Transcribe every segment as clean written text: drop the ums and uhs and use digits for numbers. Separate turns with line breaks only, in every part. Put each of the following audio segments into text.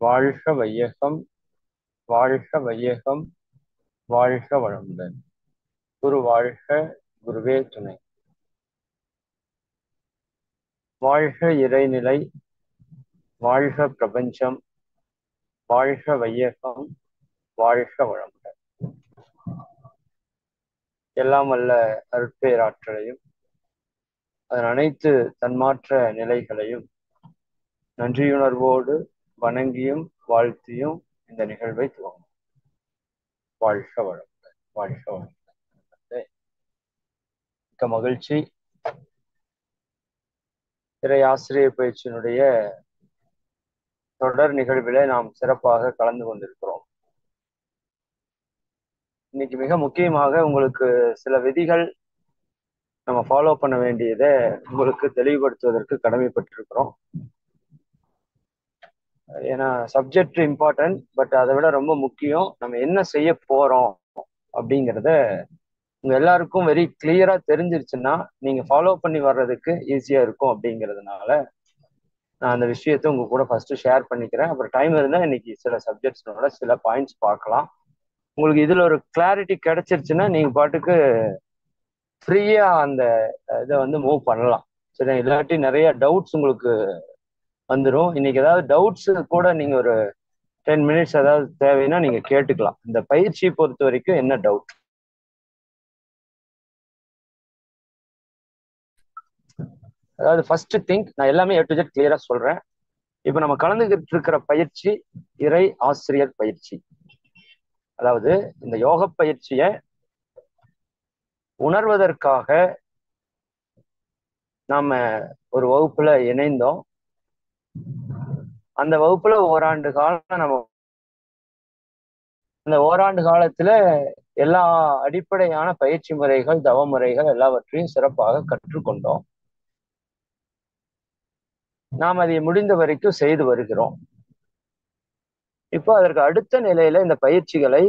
வாழ்க வையகம், வாழ்க வையகம், வாழ்க வளமுடன். குரு வாழ்க, குருவே துணை. வாழ்க இறைநிலை, வாழ்க பிரபஞ்சம், வாழ்க வையகம், வாழ்க வளமுடன். எல்லாம் வல்ல அருட்பேராற்றலையும் அதன் அனைத்து தன்மாற்ற நிலைகளையும் நன்றியுணர்வோடு வணங்கியும் வாழ்த்தியும் இந்த நிகழ்வை துவங்கும். வாழ்க வளமுடன், வாழ்க வளமுடன். மிக்க மகிழ்ச்சி. இறை ஆசிரியர் பயிற்சியினுடைய தொடர் நிகழ்விலே நாம் சிறப்பாக கலந்து கொண்டிருக்கிறோம். இன்னைக்கு மிக முக்கியமாக உங்களுக்கு சில விதிகள் நம்ம ஃபாலோ பண்ண வேண்டியதை உங்களுக்கு தெளிவுபடுத்துவதற்கு கடமைப்பட்டிருக்கிறோம். ஏன்னா சப்ஜெக்ட் இம்பார்ட்டன்ட், பட் அதை விட ரொம்ப முக்கியம் நம்ம என்ன செய்ய போறோம் அப்படிங்கிறத உங்க எல்லாருக்கும் வெரி கிளியரா தெரிஞ்சிருச்சுன்னா நீங்க ஃபாலோ பண்ணி வர்றதுக்கு ஈஸியா இருக்கும். அப்படிங்கிறதுனால நான் அந்த விஷயத்த உங்க கூட ஃபர்ஸ்ட் ஷேர் பண்ணிக்கிறேன். அப்புறம் டைம் இருந்தா இன்னைக்கு சில சப்ஜெக்ட்ஸ்னோட சில பாயிண்ட்ஸ் பார்க்கலாம். உங்களுக்கு இதுல ஒரு கிளாரிட்டி கிடைச்சிருச்சுன்னா நீங்க பாட்டுக்கு ஃப்ரீயா அந்த இதை மூவ் பண்ணலாம். சரி, இல்லாட்டி நிறைய டவுட்ஸ் உங்களுக்கு வந்துடும். இன்னைக்கு ஏதாவது டவுட்ஸ் கூட நீங்க ஒரு 10 மினிட்ஸ் ஏதாவது தேவைன்னா நீங்க கேட்டுக்கலாம். இந்த பயிற்சியை பொறுத்த வரைக்கும் என்ன டவுட், அதாவது ஃபர்ஸ்ட் திங்க் நான் எல்லாமே A to Z கிளியரா சொல்றேன். இப்ப நம்ம கலந்துகிட்டு இருக்கிற பயிற்சி இறை ஆசிரியர் பயிற்சி. அதாவது இந்த யோக பயிற்சியை உணர்வதற்காக நாம ஒரு வகுப்புல இணைந்தோம். அந்த வகுப்புல ஓராண்டு காலம் நம்ம அந்த ஓராண்டு காலத்துல எல்லா அடிப்படையான பயிற்சி முறைகள், தவ முறைகள் எல்லாவற்றையும் சிறப்பாக கற்றுக்கொண்டோம். நாம் அதை முடிந்த வரைக்கும் செய்து வருகிறோம். இப்போ அதற்கு அடுத்த நிலையில இந்த பயிற்சிகளை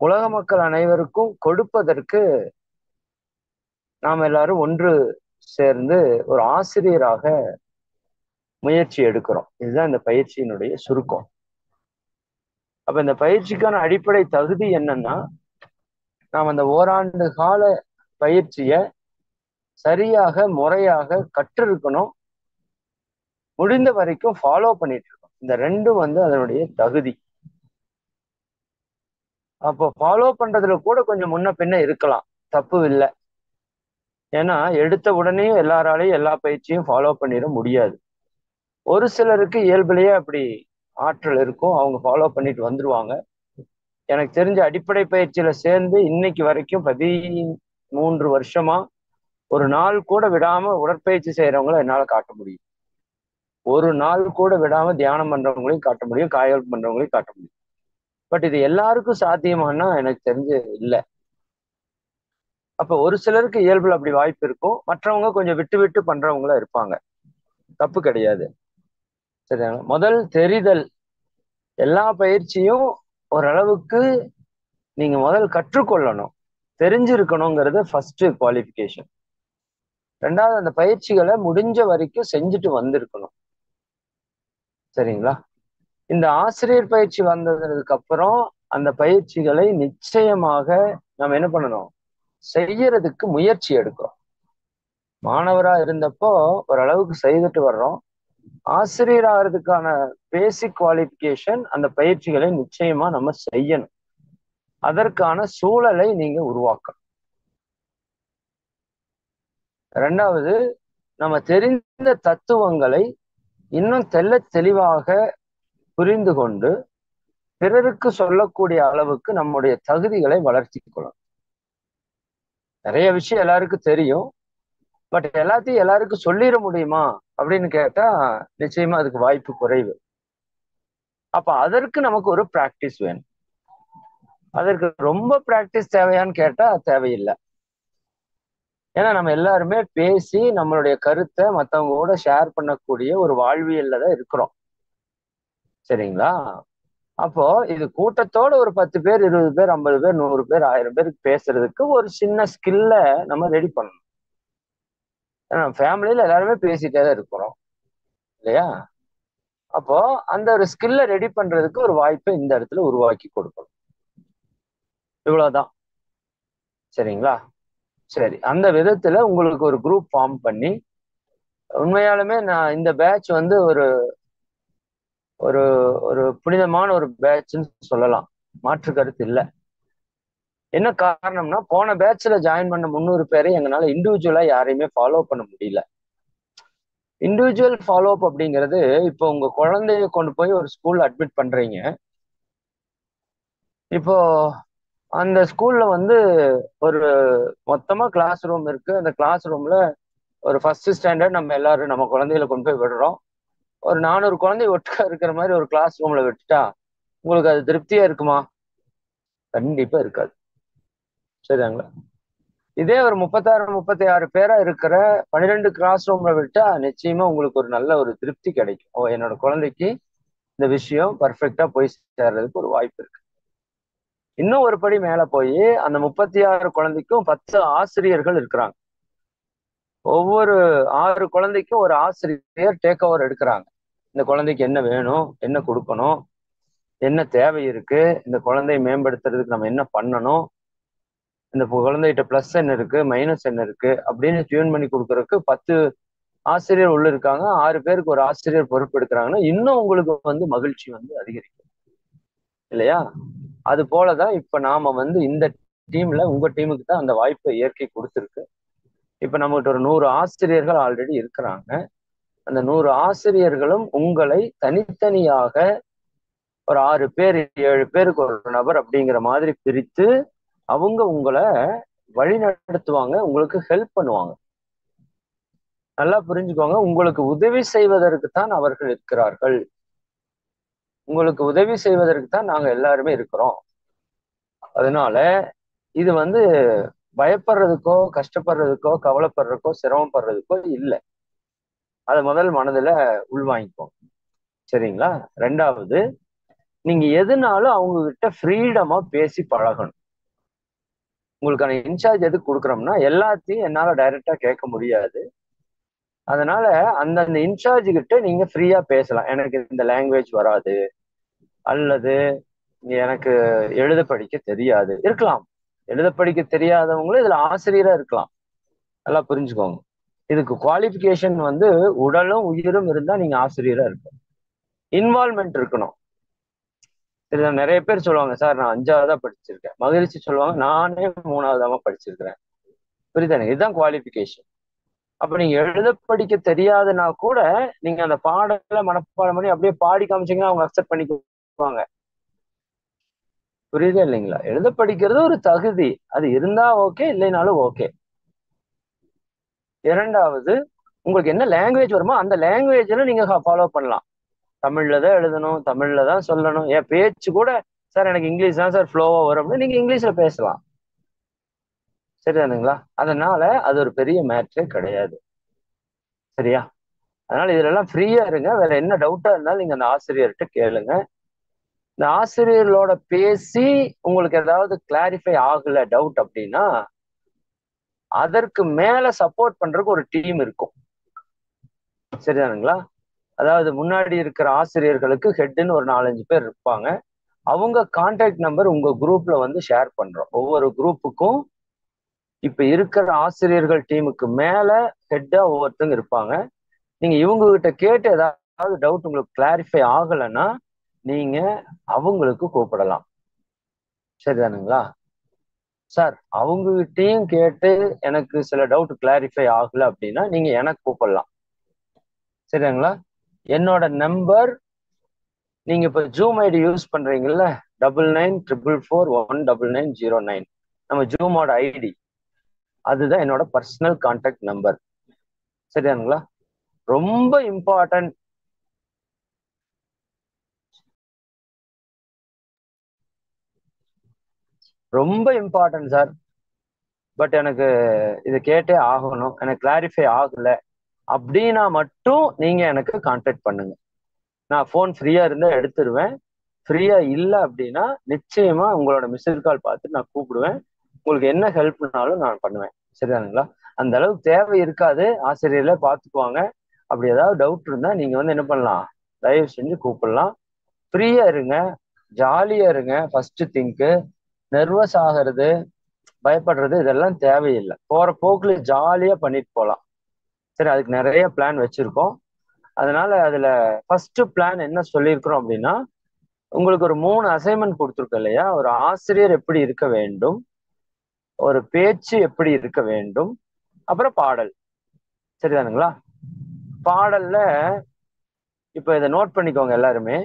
உலக மக்கள் அனைவருக்கும் கொடுப்பதற்கு நாம் எல்லாரும் ஒன்று சேர்ந்து ஒரு ஆசிரியராக முயற்சி எடுக்கிறோம். இதுதான் இந்த பயிற்சியினுடைய சுருக்கம். அப்ப இந்த பயிற்சிக்கான அடிப்படை தகுதி என்னன்னா, நாம் அந்த ஓராண்டு கால பயிற்சிய சரியாக முறையாக கற்றிருக்கணும், முடிந்த வரைக்கும் ஃபாலோ பண்ணிட்டு இருக்கோம். இந்த ரெண்டும் அதனுடைய தகுதி. அப்போ ஃபாலோ பண்றதுல கூட கொஞ்சம் முன்ன பின்ன இருக்கலாம், தப்பு இல்லை. ஏன்னா எடுத்த உடனே எல்லாராலையும் எல்லா பயிற்சியும் ஃபாலோ பண்ணிட முடியாது. ஒரு சிலருக்கு இயல்புலயே அப்படி ஆற்றல் இருக்கும், அவங்க ஃபாலோ பண்ணிட்டு வந்துருவாங்க. எனக்கு தெரிஞ்ச அடிப்படை பயிற்சியில சேர்ந்து இன்னைக்கு வரைக்கும் 13 வருஷமா ஒரு நாள் கூட விடாம உடற்பயிற்சி செய்யறவங்கள என்னால காட்ட முடியும். ஒரு நாள் கூட விடாம தியானம் பண்றவங்களையும் காட்ட முடியும், காயல் பண்றவங்களையும் காட்ட முடியும். பட் இது எல்லாருக்கும் சாத்தியமானா எனக்கு தெரிஞ்சு இல்லை. அப்ப ஒரு சிலருக்கு இயல்புல அப்படி வாய்ப்பு இருக்கும், மற்றவங்க கொஞ்சம் விட்டு விட்டு பண்றவங்களா இருப்பாங்க. தப்பு கிடையாது. சரியா? முதல் தெரிதல். எல்லா பயிற்சியும் ஓரளவுக்கு நீங்க முதல் கற்றுக்கொள்ளணும், தெரிஞ்சிருக்கணுங்கிறது ஃபர்ஸ்ட் குவாலிஃபிகேஷன். ரெண்டாவது, அந்த பயிற்சிகளை முடிஞ்ச வரைக்கும் செஞ்சுட்டு வந்திருக்கணும். சரிங்களா? இந்த ஆசிரியர் பயிற்சி வந்ததுக்கு அப்புறம் அந்த பயிற்சிகளை நிச்சயமாக நம்ம என்ன பண்ணணும், செய்யறதுக்கு முயற்சி எடுக்கிறோம். மாணவரா இருந்தப்போ ஓரளவுக்கு செய்துட்டு வர்றோம். ஆசிரியர் ஆகிறதுக்கான பேசிக் குவாலிஃபிகேஷன் அந்த பயிற்சிகளை நிச்சயமா நம்ம செய்யணும். அதற்கான சூழலை நீங்க உருவாக்கணும். ரெண்டாவது, நம்ம தெரிந்த தத்துவங்களை இன்னும் தெளிவாக புரிந்து கொண்டு பிறருக்கு சொல்லக்கூடிய அளவுக்கு நம்முடைய தகுதிகளை வளர்த்தி கொள்ளணும். நிறைய விஷயம் எல்லாருக்கும் தெரியும், பட் எல்லாத்தையும் எல்லாருக்கும் சொல்லிட முடியுமா அப்படின்னு கேட்டா நிச்சயமா அதுக்கு வாய்ப்பு குறைவு. அப்ப அதற்கு நமக்கு ஒரு பிராக்டிஸ் வேணும். அதற்கு ரொம்ப பிராக்டிஸ் தேவையான்னு கேட்டா தேவையில்லை. ஏன்னா நம்ம எல்லாருமே பேசி நம்மளுடைய கருத்தை மற்றவங்க கூட ஷேர் பண்ணக்கூடிய ஒரு வாழ்வியல்ல தான் இருக்கிறோம். சரிங்களா? அப்போ இது கூட்டத்தோட ஒரு 10 பேர், 20 பேர், 50 பேர், 100 பேர், 1000 பேருக்கு பேசுறதுக்கு ஒரு சின்ன ஸ்கில்ல நம்ம ரெடி பண்ணணும். ஏன்னா ஃபேமிலியில எல்லாருமே பேசிட்டே தான் இருக்கிறோம் இல்லையா? அப்போ அந்த ஒரு ஸ்கில்லை ரெடி பண்றதுக்கு ஒரு வாய்ப்பை இந்த இடத்துல உருவாக்கி கொடுக்கணும். இவ்வளவுதான். சரிங்களா? சரி, அந்த விதத்துல உங்களுக்கு ஒரு குரூப் ஃபார்ம் பண்ணி, உண்மையாலுமே நான் இந்த பேட்ச் வந்து ஒரு ஒரு ஒரு புனிதமான ஒரு பேட்ச்னு சொல்லலாம். மாற்று கருத்து இல்லை. என்ன காரணம்னா, போன பேட்ச்ல ஜாயின் பண்ண 300 பேரை எங்களால இண்டிவிஜுவலா யாரையுமே ஃபாலோ பண்ண முடியல. இண்டிவிஜுவல் ஃபாலோ அப் அப்படிங்கிறது, இப்போ உங்க குழந்தைய கொண்டு போய் ஒரு ஸ்கூல்ல அட்மிட் பண்றீங்க. இப்போ அந்த ஸ்கூல்ல வந்து ஒரு மொத்தமா கிளாஸ் ரூம் இருக்கு. அந்த கிளாஸ் ரூம்ல ஒரு ஃபர்ஸ்ட் ஸ்டாண்டர்ட் நம்ம எல்லாரும் நம்ம குழந்தைகளை கொண்டு போய் விடுறோம். ஒரு 400 குழந்தை ஒட்டுக்கா இருக்கிற மாதிரி ஒரு கிளாஸ் ரூம்ல விட்டுட்டா உங்களுக்கு அது திருப்தியா இருக்குமா? கண்டிப்பா இருக்காது. சரிங்களா? இதே ஒரு 36 36 பேரா இருக்கிற 12 கிளாஸ் ரூம்ல விட்டா நிச்சயமா உங்களுக்கு ஒரு நல்ல ஒரு திருப்தி கிடைக்கும். ஓ, என்னோட குழந்தைக்கு இந்த விஷயம் பர்ஃபெக்டா போய் சேர்றதுக்கு ஒரு வாய்ப்பு இருக்கு. இன்னும் ஒரு படி மேல போய் அந்த 36 குழந்தைக்கும் 10 ஆசிரியர்கள் இருக்கிறாங்க. ஒவ்வொரு 6 குழந்தைக்கும் ஒரு ஆசிரியர் டேக் ஓவர் எடுக்கிறாங்க. இந்த குழந்தைக்கு என்ன வேணும், என்ன கொடுக்கணும், என்ன தேவை இருக்கு, இந்த குழந்தையை மேம்படுத்துறதுக்கு நம்ம என்ன பண்ணணும், இந்த குழந்தைகிட்ட பிளஸ் என்ன இருக்கு, மைனஸ் என்ன இருக்கு அப்படின்னு டியூன் பண்ணி கொடுக்கறதுக்கு 10 ஆசிரியர் உள்ள இருக்காங்க. 6 பேருக்கு ஒரு ஆசிரியர் பொறுப்பு எடுக்கிறாங்கன்னா இன்னும் உங்களுக்கு வந்து மகிழ்ச்சி வந்து அதிகரிக்கும் இல்லையா? அது போலதான் இப்ப நாம வந்து இந்த டீம்ல உங்க டீமுக்கு தான் அந்த வாய்ப்பை இயற்கை கொடுத்துருக்கு. இப்ப நம்மகிட்ட ஒரு 100 ஆசிரியர்கள் ஆல்ரெடி இருக்கிறாங்க. அந்த 100 ஆசிரியர்களும் உங்களை தனித்தனியாக ஒரு 6 பேர் 7 பேருக்கு ஒரு நபர் அப்படிங்கிற மாதிரி பிரித்து அவங்க உங்களை வழி நடத்துவாங்க, உங்களுக்கு ஹெல்ப் பண்ணுவாங்க. நல்லா புரிஞ்சுக்கோங்க, உங்களுக்கு உதவி செய்வதற்கு தான் அவர்கள் இருக்கிறார்கள். உங்களுக்கு உதவி செய்வதற்கு தான் நாங்க எல்லாருமே இருக்கிறோம். அதனால இது வந்து பயப்படுறதுக்கோ கஷ்டப்படுறதுக்கோ கவலைப்படுறதுக்கோ சிரமப்படுறதுக்கோ இல்லை. அதை முதல் மனதுல உள்வாங்கிக்கோங்க. சரிங்களா? ரெண்டாவது, நீங்க எதுனாலும் அவங்க கிட்ட ஃப்ரீடமா பேசி பழகணும். உங்களுக்கான இன்சார்ஜ் எதுக்கு கொடுக்குறோம்னா, எல்லாத்தையும் என்னால டைரக்டா கேட்க முடியாது. அதனால அந்தந்த இன்சார்ஜ் கிட்ட நீங்க ஃப்ரீயா பேசலாம். எனக்கு இந்த லாங்குவேஜ் வராது, அல்லது எனக்கு எழுத படிக்க தெரியாது இருக்கலாம். எழுத படிக்க தெரியாதவங்களும் இதுல ஆசிரியரா இருக்கலாம். நல்லா புரிஞ்சுக்கோங்க. இதுக்கு குவாலிஃபிகேஷன் வந்து உடலும் உயிரும் இருந்தா நீங்க ஆசிரியரா இருக்கணும். இன்வால்மெண்ட் இருக்கணும். இதுல நிறைய பேர் சொல்லுவாங்க, சார் நான் 5ஆவதா படிச்சிருக்கேன். மகிழ்ச்சி சொல்லுவாங்க, நானே 3ஆவதாம படிச்சிருக்கிறேன். புரியுதா? இதுதான் குவாலிஃபிகேஷன். அப்ப நீங்க எழுத படிக்க தெரியாதுன்னா கூட நீங்க அந்த பாடல மனப்பாடம் பண்ணி அப்படியே பாடி காமிச்சீங்கன்னா அவங்க அக்செப்ட் பண்ணிக்குவாங்க. புரியுதா இல்லைங்களா? எழுத படிக்கிறது ஒரு தகுதி, அது இருந்தா ஓகே, இல்லைனாலும் ஓகே. இரண்டாவது, உங்களுக்கு என்ன லாங்குவேஜ் வருமோ அந்த லாங்குவேஜ்ல நீங்க ஃபாலோ பண்ணலாம். தமிழ்ல தான் எழுதணும், தமிழ்ல தான் சொல்லணும். என் பேச்சு கூட, சார் எனக்கு இங்கிலீஷ் தான் சார் ஃப்ளோவா வரும் அப்படின்னு நீங்க இங்கிலீஷ்ல பேசலாம். சரிதானுங்களா? அதனால அது ஒரு பெரிய மேட்ரே கிடையாது. சரியா? அதனால இதுல எல்லாம் ஃப்ரீயா இருங்க. வேற என்ன டவுட்டா இருந்தாலும் நீங்க அந்த ஆசிரியர்கிட்ட கேளுங்க. இந்த ஆசிரியர்களோட பேசி உங்களுக்கு ஏதாவது கிளாரிஃபை ஆகல டவுட் அப்படின்னா, அதற்கு மேல சப்போர்ட் பண்றதுக்கு ஒரு டீம் இருக்கும். சரிதானுங்களா? அதாவது முன்னாடி இருக்கிற ஆசிரியர்களுக்கு ஹெட்னு ஒரு 4-5 பேர் இருப்பாங்க. அவங்க கான்டாக்ட் நம்பர் உங்க குரூப்ல வந்து ஷேர் பண்றோம். ஒவ்வொரு குரூப்புக்கும் இப்ப இருக்கிற ஆசிரியர்கள் டீமுக்கு மேல ஹெட்டா ஒவ்வொருத்தங்க இருப்பாங்க. நீங்க இவங்க கிட்ட கேட்டு ஏதாவது டவுட் உங்களுக்கு கிளாரிஃபை ஆகலைன்னா நீங்க அவங்களுக்கு கூப்பிடலாம். சரிதானுங்களா? சார் அவங்ககிட்டயும் கேட்டு எனக்கு சில டவுட் கிளாரிஃபை ஆகல அப்படின்னா நீங்க எனக்கு கூப்பிடலாம். சரிங்களா? என்னோட நம்பர், நீங்க இப்ப ஜூம் ஐடி யூஸ் பண்றீங்கல்ல, 9944419909, நம்ம ஜூமோட ஐடி, அதுதான் என்னோட பர்சனல் கான்டாக்ட் நம்பர். சரியானுங்களா? ரொம்ப இம்பார்ட்டன்ட். ரொம்ப இம்பார்ட்டன்ட் சார். பட் எனக்கு இதை கேட்டே ஆகணும், எனக்கு கிளாரிஃபை ஆகல அப்படின்னா மட்டும் நீங்க எனக்கு கான்டாக்ட் பண்ணுங்க. நான் ஃபோன் ஃப்ரீயா இருந்தா எடுத்துருவேன். ஃப்ரீயா இல்லை அப்படின்னா நிச்சயமா உங்களோட மிஸ்டு கால் பார்த்து நான் கூப்பிடுவேன். உங்களுக்கு என்ன ஹெல்ப்னாலும் நான் பண்ணுவேன். சரிதானுங்களா? அந்த அளவுக்கு தேவை இருக்காது, ஆசிரியர்ல பார்த்துக்குவாங்க. அப்படி ஏதாவது டவுட் இருந்தா நீங்க வந்து என்ன பண்ணலாம், தயவு செஞ்சு கூப்பிடலாம். ஃப்ரீயா இருங்க, ஜாலியா இருங்க. ஃபர்ஸ்ட் திங்க் நர்வஸ் ஆகிறது, பயப்படுறது இதெல்லாம் தேவையில்லை. போற போக்குல ஜாலியா பண்ணிட்டு போகலாம். சரி, அதுக்கு நிறைய பிளான் வச்சிருக்கோம். அதனால அதுல ஃபர்ஸ்ட் பிளான் என்ன சொல்லியிருக்கிறோம் அப்படின்னா, உங்களுக்கு ஒரு 3 அசைன்மெண்ட் கொடுத்துருக்கோம் இல்லையா? ஒரு ஆசிரியர் எப்படி இருக்க வேண்டும், ஒரு பேச்சு எப்படி இருக்க வேண்டும், அப்புறம் பாடல். சரிதானுங்களா? பாடல்ல இப்ப இதை நோட் பண்ணிக்கோங்க எல்லாருமே.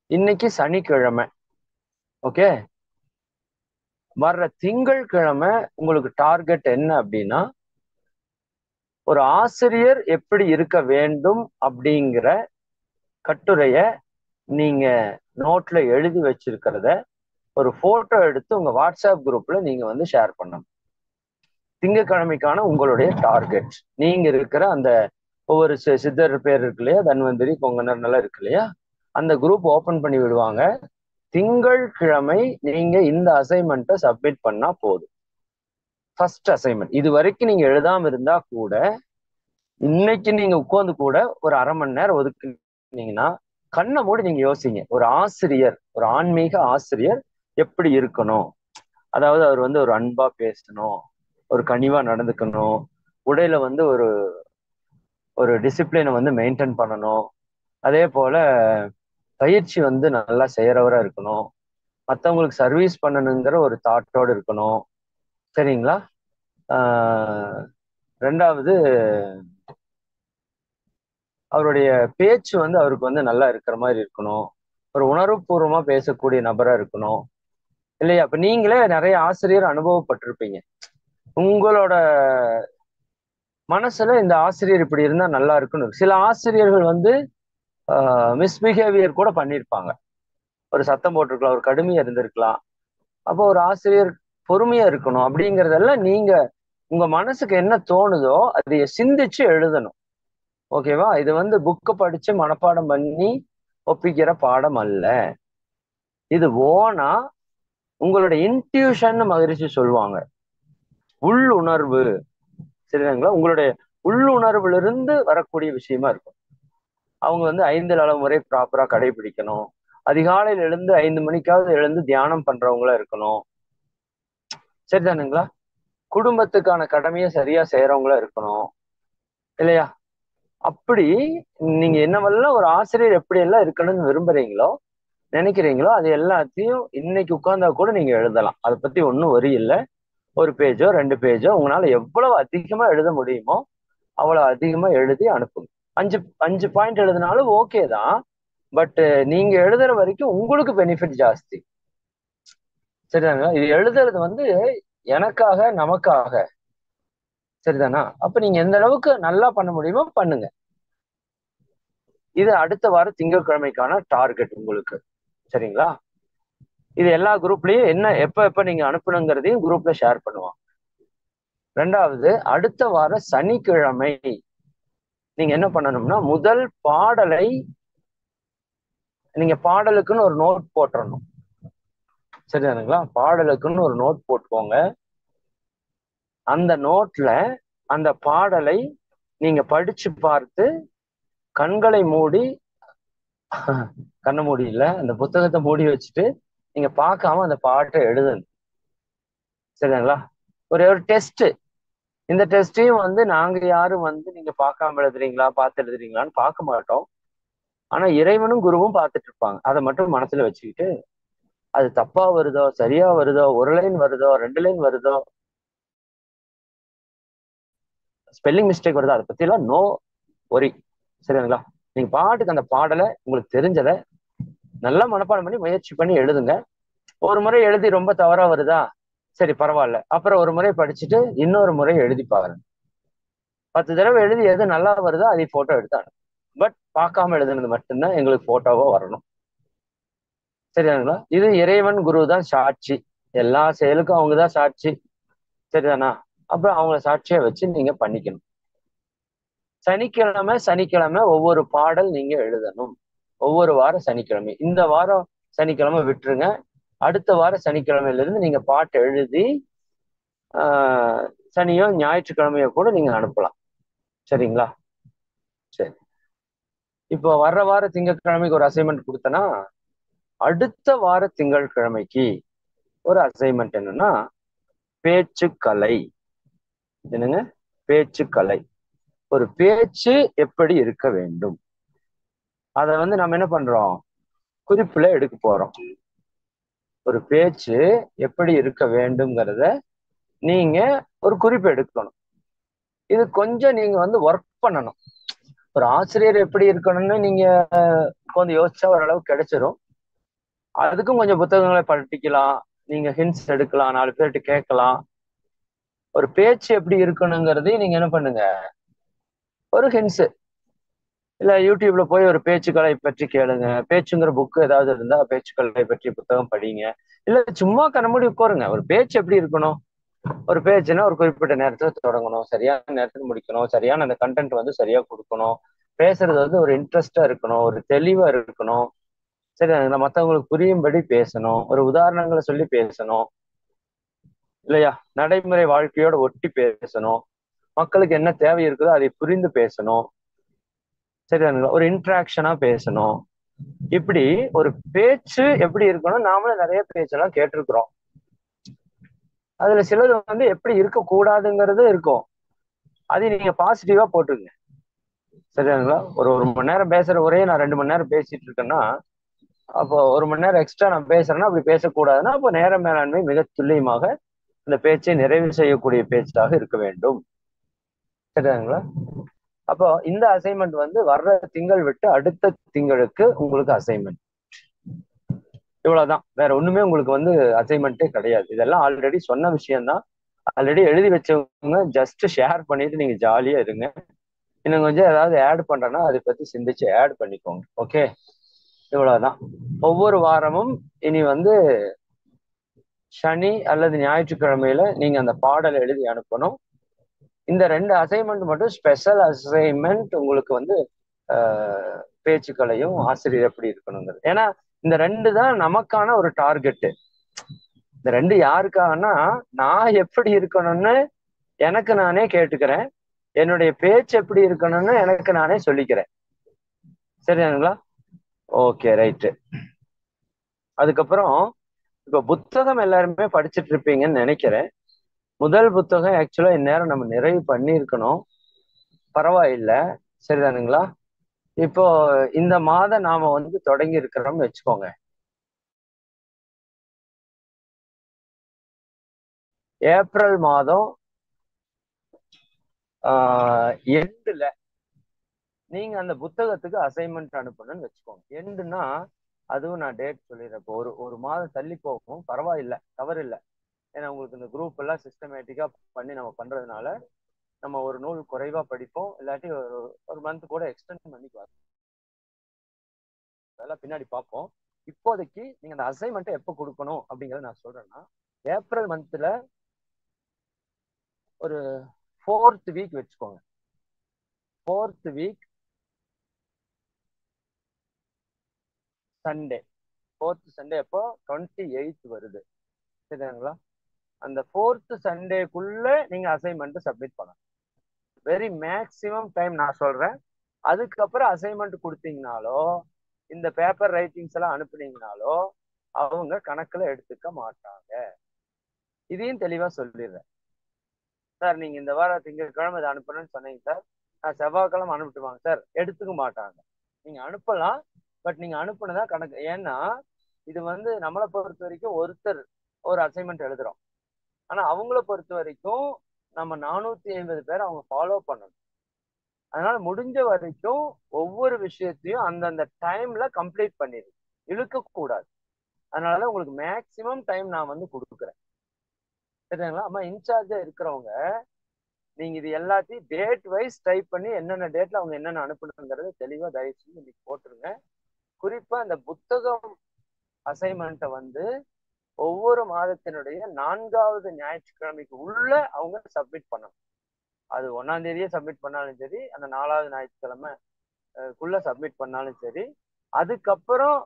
இன்னைக்கு சனிக்கிழமை, ஓகே? வர்ற திங்கட்கிழமை உங்களுக்கு டார்கெட் என்ன அப்படின்னா, ஒரு ஆசிரியர் எப்படி இருக்க வேண்டும் அப்படிங்கிற கட்டுரைய நீங்க நோட்ல எழுதி வச்சிருக்கிறத ஒரு போட்டோ எடுத்து உங்க வாட்ஸ்அப் குரூப்ல நீங்க வந்து ஷேர் பண்ணணும். திங்கட்கிழமைக்கான உங்களுடைய டார்கெட். நீங்க இருக்கிற அந்த ஒவ்வொரு சித்தர் பேர் இருக்கு இல்லையா, தன்வந்திரி கொங்கணர் எல்லாம் இருக்கு இல்லையா, அந்த குரூப் ஓபன் பண்ணி விடுவாங்க. திங்கட்கிழமை நீங்க இந்த அசைன்மெண்ட்டை சப்மிட் பண்ணா போதும். First assignment. இது வரைக்கும் நீங்க எழுதாம இருந்தா கூட இன்னைக்கு நீங்க உட்கார்ந்து கூட ஒரு அரை மணி நேரம் ஒதுக்குனீங்கன்னா, கண்ணை மூடி நீங்க யோசிங்க. ஒரு ஆசிரியர், ஒரு ஆன்மீக ஆசிரியர் எப்படி இருக்கணும்? அதாவது அவர் வந்து ஒரு அன்பா பேசணும், ஒரு கனிவா நடந்துக்கணும், உடையில வந்து ஒரு ஒரு டிசிப்ளினை வந்து மெயின்டைன் பண்ணணும். அதே போல பயிற்சி வந்து நல்லா செய்யறவரா இருக்கணும். மற்றவங்களுக்கு சர்வீஸ் பண்ணணுங்கிற ஒரு தாட்டோடு இருக்கணும். சரிங்களா? ரெண்டாவது, அவருடைய பேச்சு வந்து அவருக்கு வந்து நல்லா இருக்கிற மாதிரி இருக்கணும். ஒரு உணர்வுபூர்வமா பேசக்கூடிய நபரா இருக்கணும் இல்லையா? அப்ப நீங்களே நிறைய ஆசிரியர் அனுபவப்பட்டிருப்பீங்க. உங்களோட மனசுல இந்த ஆசிரியர் இப்படி இருந்தா நல்லா இருக்குன்னு சில ஆசிரியர்கள் வந்து மிஸ்பிஹேவியர் கூட பண்ணியிருப்பாங்க. ஒரு சத்தம் போட்டிருக்கலாம், ஒரு கடுமையா இருந்திருக்கலாம். அப்போ ஒரு ஆசிரியர் பொறுமையா இருக்கணும் அப்படிங்கறதெல்லாம் நீங்க உங்க மனசுக்கு என்ன தோணுதோ அதை சிந்திச்சு எழுதணும். ஓகேவா? இது வந்து புக்கை படிச்சு மனப்பாடம் பண்ணி ஒப்பிக்கிற பாடம் அல்ல. இது ஓனா உங்களுடைய இன்ட்யூஷன் மகிழ்ச்சி சொல்லுவாங்க. உள்ளுணர்வு. சரிங்களா? உங்களுடைய உள்ளுணர்வுல இருந்து வரக்கூடிய விஷயமா இருக்கும். அவங்க வந்து 5 அளவு முறை ப்ராப்பரா கடைபிடிக்கணும். அதிகாலையில் எழுந்து 5 மணிக்காவது எழுந்து தியானம் பண்றவங்களா இருக்கணும். சரிதானுங்களா? குடும்பத்துக்கான கடமையை சரியா செய்யறவங்களா இருக்கணும் இல்லையா? அப்படி நீங்க என்னவெல்லாம் ஒரு ஆசிரியர் எப்படி எல்லாம் இருக்கணும்னு விரும்புறீங்களோ, நினைக்கிறீங்களோ, அது எல்லாத்தையும் இன்னைக்கு உட்கார்ந்தா கூட நீங்க எழுதலாம். அதை பத்தி ஒன்றும் வரி இல்லை. ஒரு பேஜோ 2 பேஜோ உங்களால எவ்வளவு அதிகமா எழுத முடியுமோ அவ்வளவு அதிகமா எழுதி அனுப்புங்க. 5 பாயிண்ட் எழுதினாலும் ஓகே தான். பட் நீங்க எழுதுற வரைக்கும் உங்களுக்கு பெனிஃபிட் ஜாஸ்தி. சரிதாங்க? இது எழுதுறது வந்து எனக்காக, நமக்காக. சரிதானா? அப்ப நீங்க எந்த அளவுக்கு நல்லா பண்ண முடியுமோ பண்ணுங்க. இது அடுத்த வாரம் திங்கட்கிழமைக்கான டார்கெட் உங்களுக்கு. சரிங்களா? இது எல்லா குரூப்லயும் என்ன எப்ப எப்ப நீங்க அனுப்பணுங்கிறதையும் குரூப்ல ஷேர் பண்ணுவாங்க. ரெண்டாவது, அடுத்த வாரம் சனிக்கிழமை நீங்க என்ன பண்ணணும்னா, முதல் பாடலை நீங்க பாடலுக்குன்னு ஒரு நோட் போட்டுறணும். சரிதானுங்களா? பாடலுக்குன்னு ஒரு நோட் போட்டுக்கோங்க. அந்த நோட்ல அந்த பாடலை நீங்க படிச்சு பார்த்து கண்களை மூடி, கண்ணை மூடி இல்ல, அந்த புத்தகத்தை மூடி வச்சுட்டு நீங்க பார்க்காம அந்த பாட்டை எழுதுங்க. சரிங்களா? ஒரே ஒரு டெஸ்ட். இந்த டெஸ்டையும் வந்து நாங்க யாரும் வந்து நீங்க பார்க்காம எழுதுறீங்களா பார்த்து எழுதுறீங்களான்னு பார்க்க மாட்டோம். ஆனா இறைவனும் குருவும் பார்த்துட்டு இருப்பாங்க. அதை மட்டும் மனசுல வச்சுக்கிட்டு, அது தப்பா வருதோ, சரியா வருதோ, ஒரு லைன் வருதோ, 2 லைன் வருதோ, ஸ்பெல்லிங் மிஸ்டேக் வருதோ, அதை பத்தி எல்லாம் நோ ஒரி. சரிங்களா? நீங்க பாட்டுக்கு அந்த பாடலை உங்களுக்கு தெரிஞ்சதை நல்லா மனப்பாடம் பண்ணி முயற்சி பண்ணி எழுதுங்க. ஒரு முறை எழுதி ரொம்ப தவறா வருதா, சரி பரவாயில்ல, அப்புறம் ஒரு முறை படிச்சுட்டு இன்னொரு முறை எழுதி பாருங்க. 10 தடவை எழுதி எது நல்லா வருதோ அதை போட்டோ எடுத்தாங்க. பட் பார்க்காம எழுதுனது மட்டும்தான் எங்களுக்கு போட்டோவா வரணும். சரிதானுங்களா? இது இறைவன் குரு தான் சாட்சி. எல்லா செயலுக்கும் அவங்கதான் சாட்சி. சரிதானா? அப்புறம் அவங்கள சாட்சியா வச்சு நீங்க பண்ணிக்கணும். சனிக்கிழமை சனிக்கிழமை ஒவ்வொரு பாடல் நீங்க எழுதணும். ஒவ்வொரு வாரம் சனிக்கிழமை. இந்த வாரம் சனிக்கிழமை விட்டுருங்க. அடுத்த வாரம் சனிக்கிழமையில இருந்து நீங்க பாட்டு எழுதி சனியோ ஞாயிற்றுக்கிழமையோ கூட நீங்க அனுப்பலாம். சரிங்களா? சரி. இப்போ வர்ற வார திங்கட்கிழமைக்கு ஒரு அசைன்மெண்ட் கொடுத்தனா அடுத்த வார திங்கட்கிழமைக்கு ஒரு அசைன்மெண்ட் என்னன்னா பேச்சுக்கலை. என்னங்க? பேச்சுக்கலை. ஒரு பேச்சு எப்படி இருக்க வேண்டும், அதை நம்ம என்ன பண்றோம், குறிப்புல எடுக்க போறோம். ஒரு பேச்சு எப்படி இருக்க வேண்டும்ங்கிறத நீங்க ஒரு குறிப்பு எடுக்கணும். இது கொஞ்சம் நீங்க ஒர்க் பண்ணணும். ஒரு ஆசிரியர் எப்படி இருக்கணும்னு நீங்க கொஞ்சம் யோசிச்சா ஓரளவு கிடைச்சிரும். அதுக்கும் கொஞ்சம் புத்தகங்களை படிக்கலாம், நீங்க ஹிண்ட்ஸ் எடுக்கலாம், 4 பேர்கிட்ட கேட்கலாம். ஒரு பேச்சு எப்படி இருக்கணுங்கிறதையும் நீங்க என்ன பண்ணுங்க, ஒரு ஹிண்ட்ஸ் இல்ல யூடியூப்ல போய் ஒரு பேச்சுக்கலை பற்றி கேளுங்க. பேச்சுங்கிற புக்கு ஏதாவது இருந்தா பேச்சுக்கலை பற்றி புத்தகம் படிங்க. இல்ல சும்மா கண்ணமூடி உட்காருங்க. ஒரு பேச்சு எப்படி இருக்கணும், ஒரு பேச்சுன்னா ஒரு குறிப்பிட்ட நேரத்துல தொடங்கணும், சரியான நேரத்துக்கு முடிக்கணும், சரியான அந்த கண்டென்ட் சரியா கொடுக்கணும், பேசுறது ஒரு இன்ட்ரெஸ்டா இருக்கணும், ஒரு தெளிவா இருக்கணும், சரி மற்றவங்களுக்கு புரியும்படி பேசணும், ஒரு உதாரணங்களை சொல்லி பேசணும் இல்லையா, நடைமுறை வாழ்க்கையோட ஒட்டி பேசணும், மக்களுக்கு என்ன தேவை இருக்குதோ அதை புரிந்து பேசணும், சரிதானுங்களா, ஒரு இன்ட்ராக்ஷனா பேசணும். இப்படி ஒரு பேச்சு எப்படி இருக்கணும், நாமளும் நிறைய பேச்செல்லாம் கேட்டிருக்கிறோம். அதுல சிலது எப்படி இருக்கக்கூடாதுங்கிறது இருக்கும். அதை நீங்க பாசிட்டிவா போட்டுருங்க. சரியானுங்களா. ஒரு 1 மணி நேரம் பேசுற ஒரே நான் 2 மணி நேரம் பேசிட்டு இருக்கேன்னா, அப்போ 1 மணி நேரம் எக்ஸ்ட்ரா நான் பேசுறேன்னா அப்படி பேசக்கூடாதுன்னா, அப்போ நேர மேலாண்மை மிக துல்லியமாக இந்த பேச்சை நிறைவு செய்யக்கூடிய பேச்சாக இருக்க வேண்டும். சரியானுங்களா. அப்போ இந்த அசைன்மெண்ட் வர்ற திங்கள் விட்டு அடுத்த திங்களுக்கு உங்களுக்கு அசைன்மெண்ட். இவ்வளவுதான், வேற ஒண்ணுமே உங்களுக்கு அசைன்மெண்ட்டே கிடையாது. இதெல்லாம் ஆல்ரெடி சொன்ன விஷயம்தான். ஆல்ரெடி எழுதி வச்சவங்க ஜஸ்ட் ஷேர் பண்ணிட்டு நீங்க ஜாலியா இருங்க. இன்னும் கொஞ்சம் ஏதாவது ஆட் பண்றேன்னா அதை பத்தி சிந்திச்சு ஆட் பண்ணிக்கோங்க. ஓகே, இவ்வளவுதான். ஒவ்வொரு வாரமும் இனி சனி அல்லது ஞாயிற்றுக்கிழமையில நீங்க அந்த பாடலை எழுதி அனுப்பணும். இந்த 2 அசைன்மெண்ட் மட்டும் ஸ்பெஷல் அசைன்மெண்ட் உங்களுக்கு பேச்சுக்களையும் ஆசிரியர் எப்படி இருக்கணுங்கிறது. ஏன்னா இந்த 2 தான் நமக்கான ஒரு டார்கெட். இந்த 2 யாருக்காகனா, நான் எப்படி இருக்கணும்னு எனக்கு நானே கேட்டுக்கிறேன், என்னுடைய பேச்சு எப்படி இருக்கணும்னு எனக்கு நானே சொல்லிக்கிறேன். சரியானுங்களா. Okay, right. அதுக்கப்புறம் இப்ப புத்தகம் எல்லாருமே படிச்சுட்டு இருப்பீங்கன்னு நினைக்கிறேன். முதல் புத்தகம் ஆக்சுவலா இந்நேரம் நம்ம நிறைவு பண்ணியிருக்கணும். பரவாயில்ல, சரிதானுங்களா. இப்போ இந்த மாதம் நாம தொடங்கி இருக்கிறோம்னு வச்சுக்கோங்க. ஏப்ரல் மாதம் எண்டுல நீங்க அந்த புத்தகத்துக்கு அசைன்மெண்ட் அனுப்பணும்னு வச்சுக்கோங்க. எண்டுன்னா அதுவும் நான் டேட் சொல்லிடுறேன். இப்போ ஒரு மாதம் தள்ளி போகும், பரவாயில்ல, தவறு இல்லை. ஏன்னா உங்களுக்கு இந்த குரூப் எல்லாம் சிஸ்டமேட்டிக்கா பண்ணி நம்ம பண்றதுனால நம்ம ஒரு நூல் குறைவா படிப்போம், இல்லாட்டி ஒரு மந்த் கூட எக்ஸ்டெண்ட் பண்ணிக்குவாங்க. அதெல்லாம் பின்னாடி பார்ப்போம். இப்போதைக்கு நீங்க அந்த அசைன்மெண்ட்டை எப்போ கொடுக்கணும் அப்படிங்கறத நான் சொல்றேன்னா, ஏப்ரல் மந்த்ல ஒரு 4th வீக் வச்சுக்கோங்க. 4th week Sunday. 4th Sunday அப்போ 28th வருது, சரிங்களா. அந்த 4th சண்டேக்குள்ள நீங்க அசைன்மெண்ட் சப்மிட் பண்ணணும். வெரி மேக்சிமம் டைம் நான் சொல்றேன். அதுக்கப்புறம் அசைன்மெண்ட் கொடுத்தீங்கனாலோ இந்த பேப்பர் ரைட்டிங்ஸ் எல்லாம் அனுப்புனீங்கனாலோ அவங்க கணக்குல எடுத்துக்க மாட்டாங்க. இதையும் தெளிவா சொல்லிடுறேன். சார் நீங்க இந்த வாரம் திங்கட்கிழமை இதை அனுப்பணும்னு சொன்னீங்க சார், நான் செவ்வாய்க்கிழமை அனுப்பிட்டுவாங்க சார், எடுத்துக்க மாட்டாங்க. நீங்க அனுப்பலாம், பட் நீங்க அனுப்புனதா கணக்கு. ஏன்னா இது நம்மளை பொறுத்த வரைக்கும் ஒருத்தர் ஒரு அசைன்மெண்ட் எழுதுறோம், ஆனா அவங்கள பொறுத்த வரைக்கும் நம்ம 450 பேர் அவங்க ஃபாலோ பண்ணணும். அதனால முடிஞ்ச வரைக்கும் ஒவ்வொரு விஷயத்தையும் அந்தந்த டைம்ல கம்ப்ளீட் பண்ணிடு, இழுக்க கூடாது. அதனால உங்களுக்கு மேக்சிமம் டைம் நான் கொடுக்குறேன், சரிங்களா. அம்மா இன்சார்ஜா இருக்கிறவங்க நீங்க இது எல்லாத்தையும் டேட் வைஸ் டைப் பண்ணி என்னென்ன டேட்ல அவங்க என்னென்ன அனுப்பணுங்கிறத தெளிவா தயவு செஞ்சு இன்னைக்கு போட்டுருங்க. குறிப்பா இந்த புத்தகம் அசைன்மெண்ட்டை ஒவ்வொரு மாதத்தினுடைய 4வது ஞாயிற்றுக்கிழமைக்கு உள்ள அவங்க சப்மிட் பண்ணணும். அது 1ஆம் தேதியே சப்மிட் பண்ணாலும் சரி, அந்த 4வது ஞாயிற்றுக்கிழமைக்குள்ள சப்மிட் பண்ணாலும் சரி. அதுக்கப்புறம்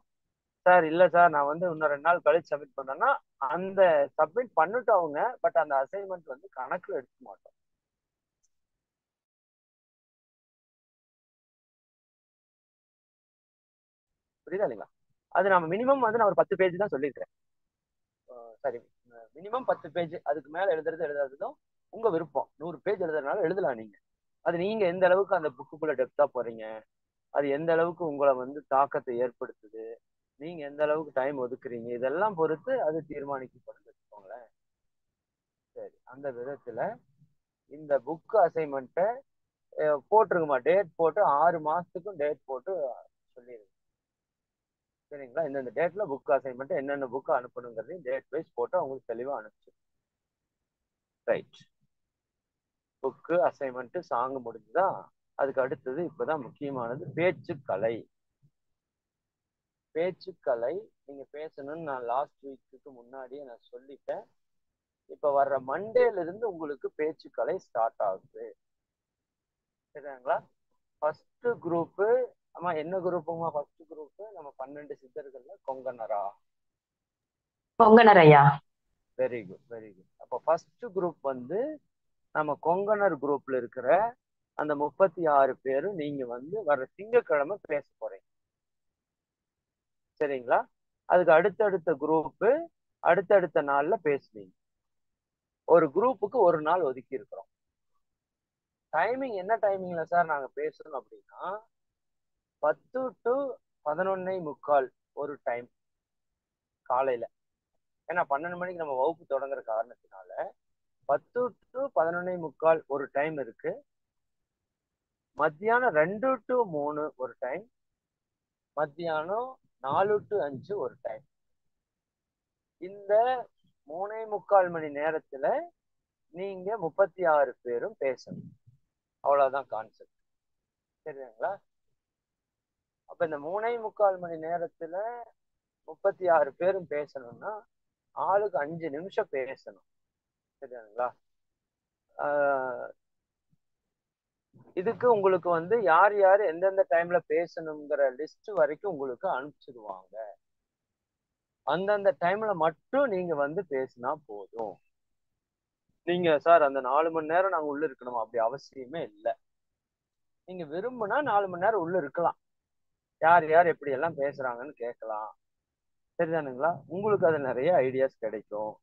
சார் இல்ல சார் நான் இன்னும் 2 நாள் கழிச்சு சப்மிட் பண்றேன்னா அந்த சப்மிட் பண்ணிட்டு அவங்க, பட் அந்த அசைன்மெண்ட் கணக்குல எடுக்க மாட்டோம். புரியுதா இல்லைங்களா? அது நம்ம மினிமம் வந்து நான் ஒரு 10 பேஜ் தான் சொல்லியிருக்கிறேன். சரி, மினிமம் 10 பேஜ், அதுக்கு மேல எழுதுறதும் உங்க விருப்பம். 100 பேஜ் எழுதுறதுனால எழுதலாம் நீங்க. அது நீங்க எந்த அளவுக்கு அந்த புக்குக்குள்ள டெப்தா போறீங்க, அது எந்த அளவுக்கு உங்களை வந்து தாக்கத்தை ஏற்படுத்துது, நீங்க எந்த அளவுக்கு டைம் ஒதுக்குறீங்க, இதெல்லாம் பொறுத்து அது தீர்மானிக்கப்படும் வச்சுக்கோங்களேன். சரி, அந்த விதத்துல இந்த புக் அசைன்மெண்ட்டை போட்டுருங்கம்மா. டேட் போட்டு 6 மாசத்துக்கும் டேட் போட்டு சொல்லிடுங்க. சரிங்களா? இந்தந்த டேட்ல புக் அசைன்மெண்ட் என்னென்ன புக் அனுப்பணுங்கிறதையும் டேட் வைஸ் போட்டு அவங்களுக்கு தெளிவா அனுப்பிச்சு. ரைட். புக்கு அசைன்மெண்ட் சாங் முடிஞ்சுதா? அதுக்கு அடுத்தது இப்பதான் முக்கியமானது பேச்சுக்கலை. பேச்சுக்கலை நீங்க பேசணும்னு நான் லாஸ்ட் வீக்குக்கு முன்னாடியே நான் சொல்லிட்டேன். இப்ப வர்ற மண்டேல இருந்து உங்களுக்கு பேச்சுக்கலை ஸ்டார்ட் ஆகுது. சரிங்களா? ஃபர்ஸ்ட் குரூப், ஆமா என்ன குரூப்புமா? ஃபர்ஸ்ட் குரூப் நம்ம 12 சித்தர்கள்ல கொங்கணரா.
கொங்கணரையா.
Very good, very good. அப்போ ஃபர்ஸ்ட் குரூப் வந்து நம்ம கொங்கணர் குரூப்ல இருக்கிற அந்த 36 பேரும் நீங்க வந்து வர்ற திங்கட்கிழமை பேச போறீங்க. சரிங்களா? அதுக்கு அடுத்தடுத்த குரூப் அடுத்தடுத்த நாள்ல பேசுவீங்க. ஒரு குரூப்புக்கு ஒரு நாள் ஒதுக்கி இருக்கிறோம். டைமிங் என்ன டைமிங்ல சார் நாங்க பேசணும் அப்படின்னா 10 to 11:45 ஒரு டைம் காலையில. ஏன்னா 12 மணிக்கு நம்ம வகுப்பு தொடங்குற காரணத்தினால 10 to 11:45 ஒரு டைம் இருக்கு. மத்தியானம் 2 to 3 ஒரு டைம், மத்தியானம் 4 to 5 ஒரு டைம். இந்த 3:45 மணி நேரத்துல நீங்க 36 பேரும் பேசணும். அவ்வளவுதான் கான்செப்ட். சரிங்களா? அப்ப இந்த 3:45 மணி நேரத்துல 36 பேரும் பேசணும்னா ஆளுக்கு 5 நிமிஷம் பேசணும். சரிங்களா? இதுக்கு உங்களுக்கு வந்து யார் யார் எந்தெந்த டைம்ல பேசணுங்கிற லிஸ்ட் வரைக்கும் உங்களுக்கு அனுப்பிச்சிடுவாங்க. அந்தந்த டைம்ல மட்டும் நீங்க வந்து பேசினா போதும். நீங்க சார் அந்த 4 மணி நேரம் நாங்க உள்ள இருக்கணும் அப்படி அவசியமே இல்லை. நீங்க விரும்புனா 4 மணி நேரம் உள்ள இருக்கலாம். யார் யார் எப்படி எல்லாம் பேசுறாங்கன்னு கேட்கலாம். சரிதானுங்களா? உங்களுக்கு அது நிறைய ஐடியாஸ் கிடைக்கும்.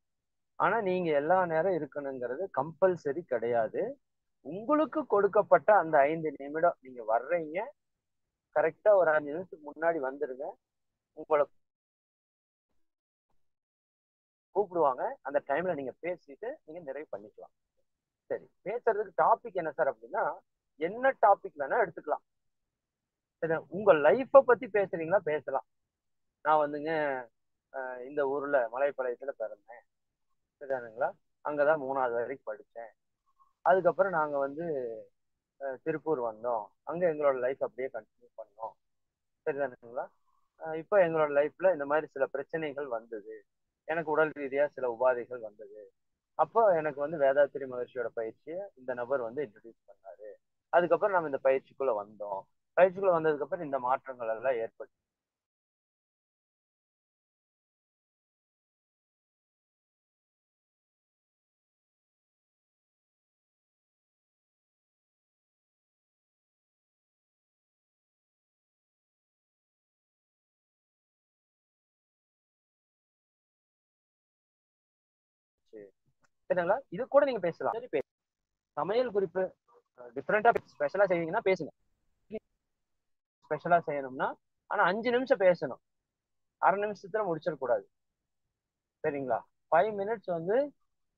ஆனா நீங்க எல்லா நேரம் இருக்கணுங்கிறது கம்பல்சரி கிடையாது. உங்களுக்கு கொடுக்கப்பட்ட அந்த 5 நிமிடம் நீங்க வர்றீங்க, கரெக்டா ஒரு 5 நிமிஷத்துக்கு முன்னாடி வந்துருங்க. உங்களை கூப்பிடுவாங்க. அந்த டைம்ல நீங்க பேசிட்டு நீங்க நிறைவு பண்ணிக்கலாம். சரி, பேசுறதுக்கு டாபிக் என்ன சார் அப்படின்னா என்ன டாபிக் வேணா எடுத்துக்கலாம். சரி, உங்க லைஃப்ப பத்தி பேசுறீங்களா பேசலாம். நான் வந்துங்க இந்த ஊர்ல மலைப்பாளையத்துல பிறந்தேன். சரிதானுங்களா? அங்கதான் 3வது வரைக்கும் படிச்சேன். அதுக்கப்புறம் நாங்க வந்து திருப்பூர் வந்தோம். அங்க எங்களோட லைஃப் அப்படியே கண்டினியூ பண்ணோம். சரிதானுங்களா? இப்போ எங்களோட லைஃப்ல இந்த மாதிரி சில பிரச்சனைகள் வந்தது. எனக்கு உடல் ரீதியா சில உபாதைகள் வந்தது. அப்போ எனக்கு வந்து வேதாத்திரி மகர்ஷியோட பயிற்சியை இந்த நபர் வந்து இன்ட்ரடியூஸ் பண்ணாரு. அதுக்கப்புறம் நம்ம இந்த பயிற்சிக்குள்ள வந்தோம். பயிற்சிக்குள்ள வந்ததுக்கு அப்புறம் இந்த மாற்றங்கள் எல்லாம் ஏற்பட்டு சரிங்களா? இது கூட நீங்க பேசலாம். சரி, சமையல் குறிப்பு டிஃப்ரெண்டா ஸ்பெஷலா செய்வீங்கன்னா பேசுங்க. ஸ்பெஷலா செய்யணும்னா ஆனா 5 நிமிஷம் பேசணும். அரை நிமிஷத்துல முடிச்சிடக்கூடாது. சரிங்களா? 5 மினிட்ஸ் வந்து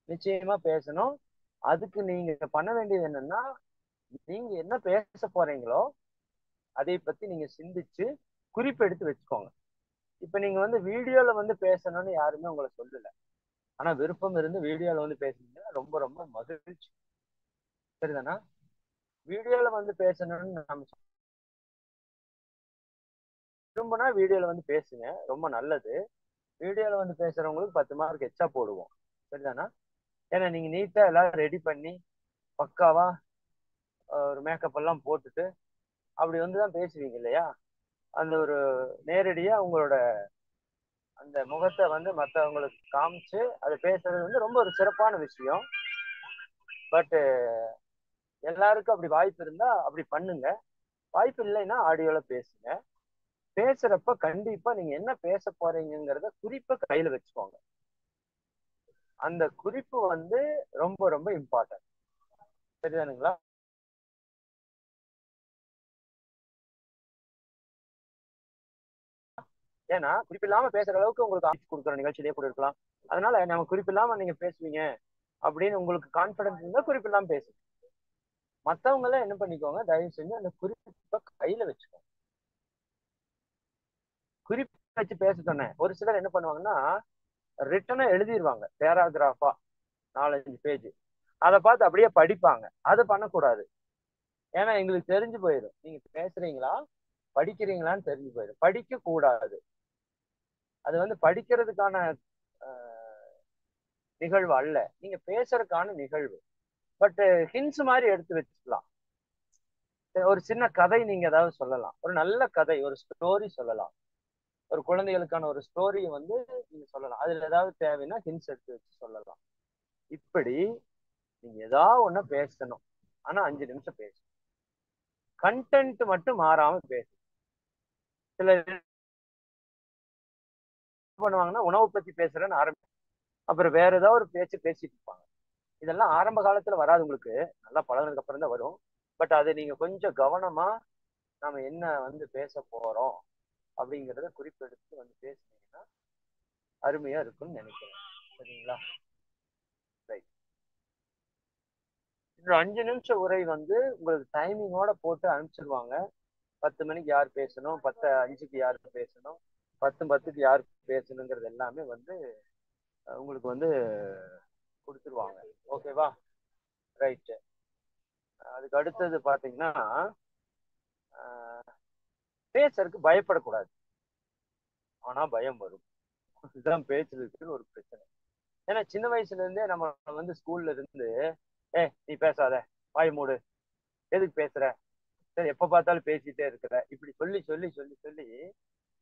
நிச்சயமா பேசணும். அதுக்கு நீங்க பண்ண வேண்டியது என்னன்னா நீங்க என்ன பேச போறீங்களோ அதை பத்தி நீங்க சிந்திச்சு குறிப்பு எடுத்து வச்சுக்கோங்க. இப்ப நீங்க வந்து வீடியோல வந்து பேசணும்னு யாருமே உங்களை சொல்லல. ஆனா விருப்பம் இருந்து வீடியோல வந்து பேசுனீங்கன்னா ரொம்ப ரொம்ப மகிழ்ச்சி. சரிதானா? வீடியோல வந்து பேசணும்னு நம்ம விரும்பினா வீடியோல வந்து பேசுங்க, ரொம்ப நல்லது. வீடியோல வந்து பேசுறவங்களுக்கு 10 மார்க் எச்சா போடுவோம். சரிதானா? ஏன்னா நீங்க நீட்டா எல்லாம் ரெடி பண்ணி பக்காவா ஒரு மேக்கப் எல்லாம் போட்டுட்டு அப்படி வந்துதான் பேசுவீங்க இல்லையா? அந்த ஒரு நேரடியா உங்களோட அந்த முகத்தை வந்து மற்றவங்களுக்கு காமிச்சு அது பேசுறது வந்து ரொம்ப ஒரு சிறப்பான விஷயம். பட் எல்லாருக்கும் அப்படி வாய்ப்பு இருந்தா அப்படி பண்ணுங்க. வாய்ப்பு இல்லைன்னா ஆடியோல பேசுங்க. பேசுறப்ப கண்டிப்பா நீங்க என்ன பேச போறீங்கிறத குறிப்பை கையில வச்சுக்கோங்க. அந்த குறிப்பு வந்து ரொம்ப ரொம்ப இம்பார்ட்டன்ட். சரிதானுங்களா? ஏன்னா குறிப்பில்லாம பேசுற அளவுக்கு உங்களுக்கு ஆஃபீஸ் கொடுக்குற நிகழ்ச்சியிலே கூட இருக்கலாம். அதனால நம்ம குறிப்பில்லாம நீங்க பேசுவீங்க அப்படின்னு உங்களுக்கு கான்பிடன்ஸ் இருந்தா குறிப்பில்லாம பேசுங்க. மத்தவங்க எல்லாம் என்ன பண்ணிக்கோங்க, தயவு செஞ்சு அந்த குறிப்பை கையில வச்சுக்கோங்க. குறிப்பு வச்சு பேச சொன்னேன். ஒரு சிலர் என்ன பண்ணுவாங்கன்னா ரிட்டனா எழுதிருவாங்க பேராகிராஃபா 4-5 பேஜ். அதை பார்த்து அப்படியே படிப்பாங்க. அது பண்ணக்கூடாது. ஏன்னா எங்களுக்கு தெரிஞ்சு போயிடும் நீங்க பேசுறீங்களா படிக்கிறீங்களான்னு தெரிஞ்சு போயிடும். படிக்க கூடாது. அது வந்து படிக்கிறதுக்கான நிகழ்வு அல்ல, நீங்க பேசுறதுக்கான நிகழ்வு. பட் ஹின்ஸ் மாதிரி எடுத்து வச்சுக்கலாம். ஒரு சின்ன கதை நீங்க ஏதாவது சொல்லலாம். ஒரு நல்ல கதை, ஒரு ஸ்டோரி சொல்லலாம். ஒரு குழந்தைகளுக்கான ஒரு ஸ்டோரியை வந்து நீங்க சொல்லலாம். அதுல ஏதாவது தேவைன்னா ஹின்ஸ் எடுத்து வச்சு சொல்லலாம். இப்படி நீங்க ஏதாவது ஒண்ணு பேசணும். ஆனா 5 நிமிஷம் பேசணும். கண்டென்ட் மட்டும் மாறாம பேசணும். சில என்ன பண்ணுவாங்கன்னா உணவு பத்தி பேசுறேன்னு ஆரம்பி அப்புறம் வேற ஏதாவது ஒரு பேச்சு பேசிட்டு இருப்பாங்க. இதெல்லாம் ஆரம்ப காலத்துல வராது உங்களுக்கு. நல்லா பழகுனதுக்கு அப்புறம் தான் வரும். பட் அது நீங்க கொஞ்சம் கவனமா நாம என்ன வந்து பேச போறோம் அப்படிங்கிறத குறிப்பெடுத்து வந்து பேசுனீங்கன்னா அருமையா இருக்கும்னு நினைக்கிறேன். சரிங்களா? ரைட். இன்னொரு 5 நிமிஷம் உரை வந்து உங்களுக்கு டைமிங்கோட போட்டு அனுப்பிச்சிருவாங்க. 10 மணிக்கு யார் பேசணும், 10:05க்கு யார் பேசணும், 10:10க்கு யார் பேசணுங்கிறது எல்லாமே வந்து உங்களுக்கு வந்து கொடுத்துருவாங்க. ஓகேவா? ரைட்டு. அதுக்கு அடுத்தது பாத்தீங்கன்னா பேசுறதுக்கு பயப்படக்கூடாது. ஆனா பயம் வரும். இதுதான் பேச்சுல இருக்கிற ஒரு பிரச்சனை. ஏன்னா சின்ன வயசுல இருந்தே நம்ம வந்து ஸ்கூல்ல இருந்து நீ பேசாத, வாய் மூடு, எதுக்கு பேசுற, சரி எப்ப பார்த்தாலும் பேசிட்டே இருக்கிற, இப்படி சொல்லி சொல்லி சொல்லி சொல்லி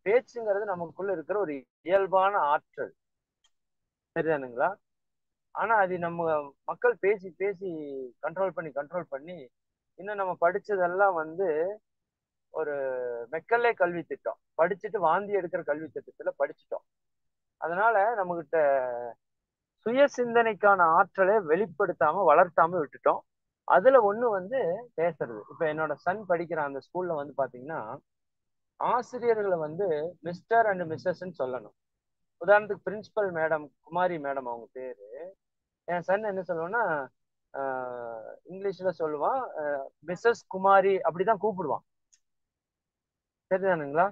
பேச்சுங்கிறது நமக்குள்ள இருக்கிற ஒரு இயல்பான ஆற்றல். சரிதானுங்களா? ஆனா அது நம்ம மக்கள் பேசி பேசி கண்ட்ரோல் பண்ணி இன்னும் நம்ம படிச்சதெல்லாம் வந்து ஒரு மெக்கல்லே கல்வி திட்டம் படிச்சுட்டு வாந்தி எடுக்கிற கல்வி திட்டத்துல படிச்சுட்டோம். அதனால நம்ம கிட்ட சுய சிந்தனைக்கான ஆற்றலை வெளிப்படுத்தாம வளர்த்தாம விட்டுட்டோம். அதுல ஒண்ணு வந்து பேசுறது. இப்ப என்னோட சன் படிக்கிற அந்த ஸ்கூல்ல வந்து பாத்தீங்கன்னா ஆசிரியர்களை வந்து மிஸ்டர் அண்ட் மிஸ்ஸஸ் சொல்லணும். உதாரணத்துக்கு பிரின்சிபல் மேடம் குமாரி மேடம் அவங்க பேரு. என் சன் என்ன சொல்லுவான்னா இங்கிலீஷ்ல சொல்லுவான் மிஸ்ஸஸ் குமாரி அப்படிதான் கூப்பிடுவான். சரிதானுங்களா?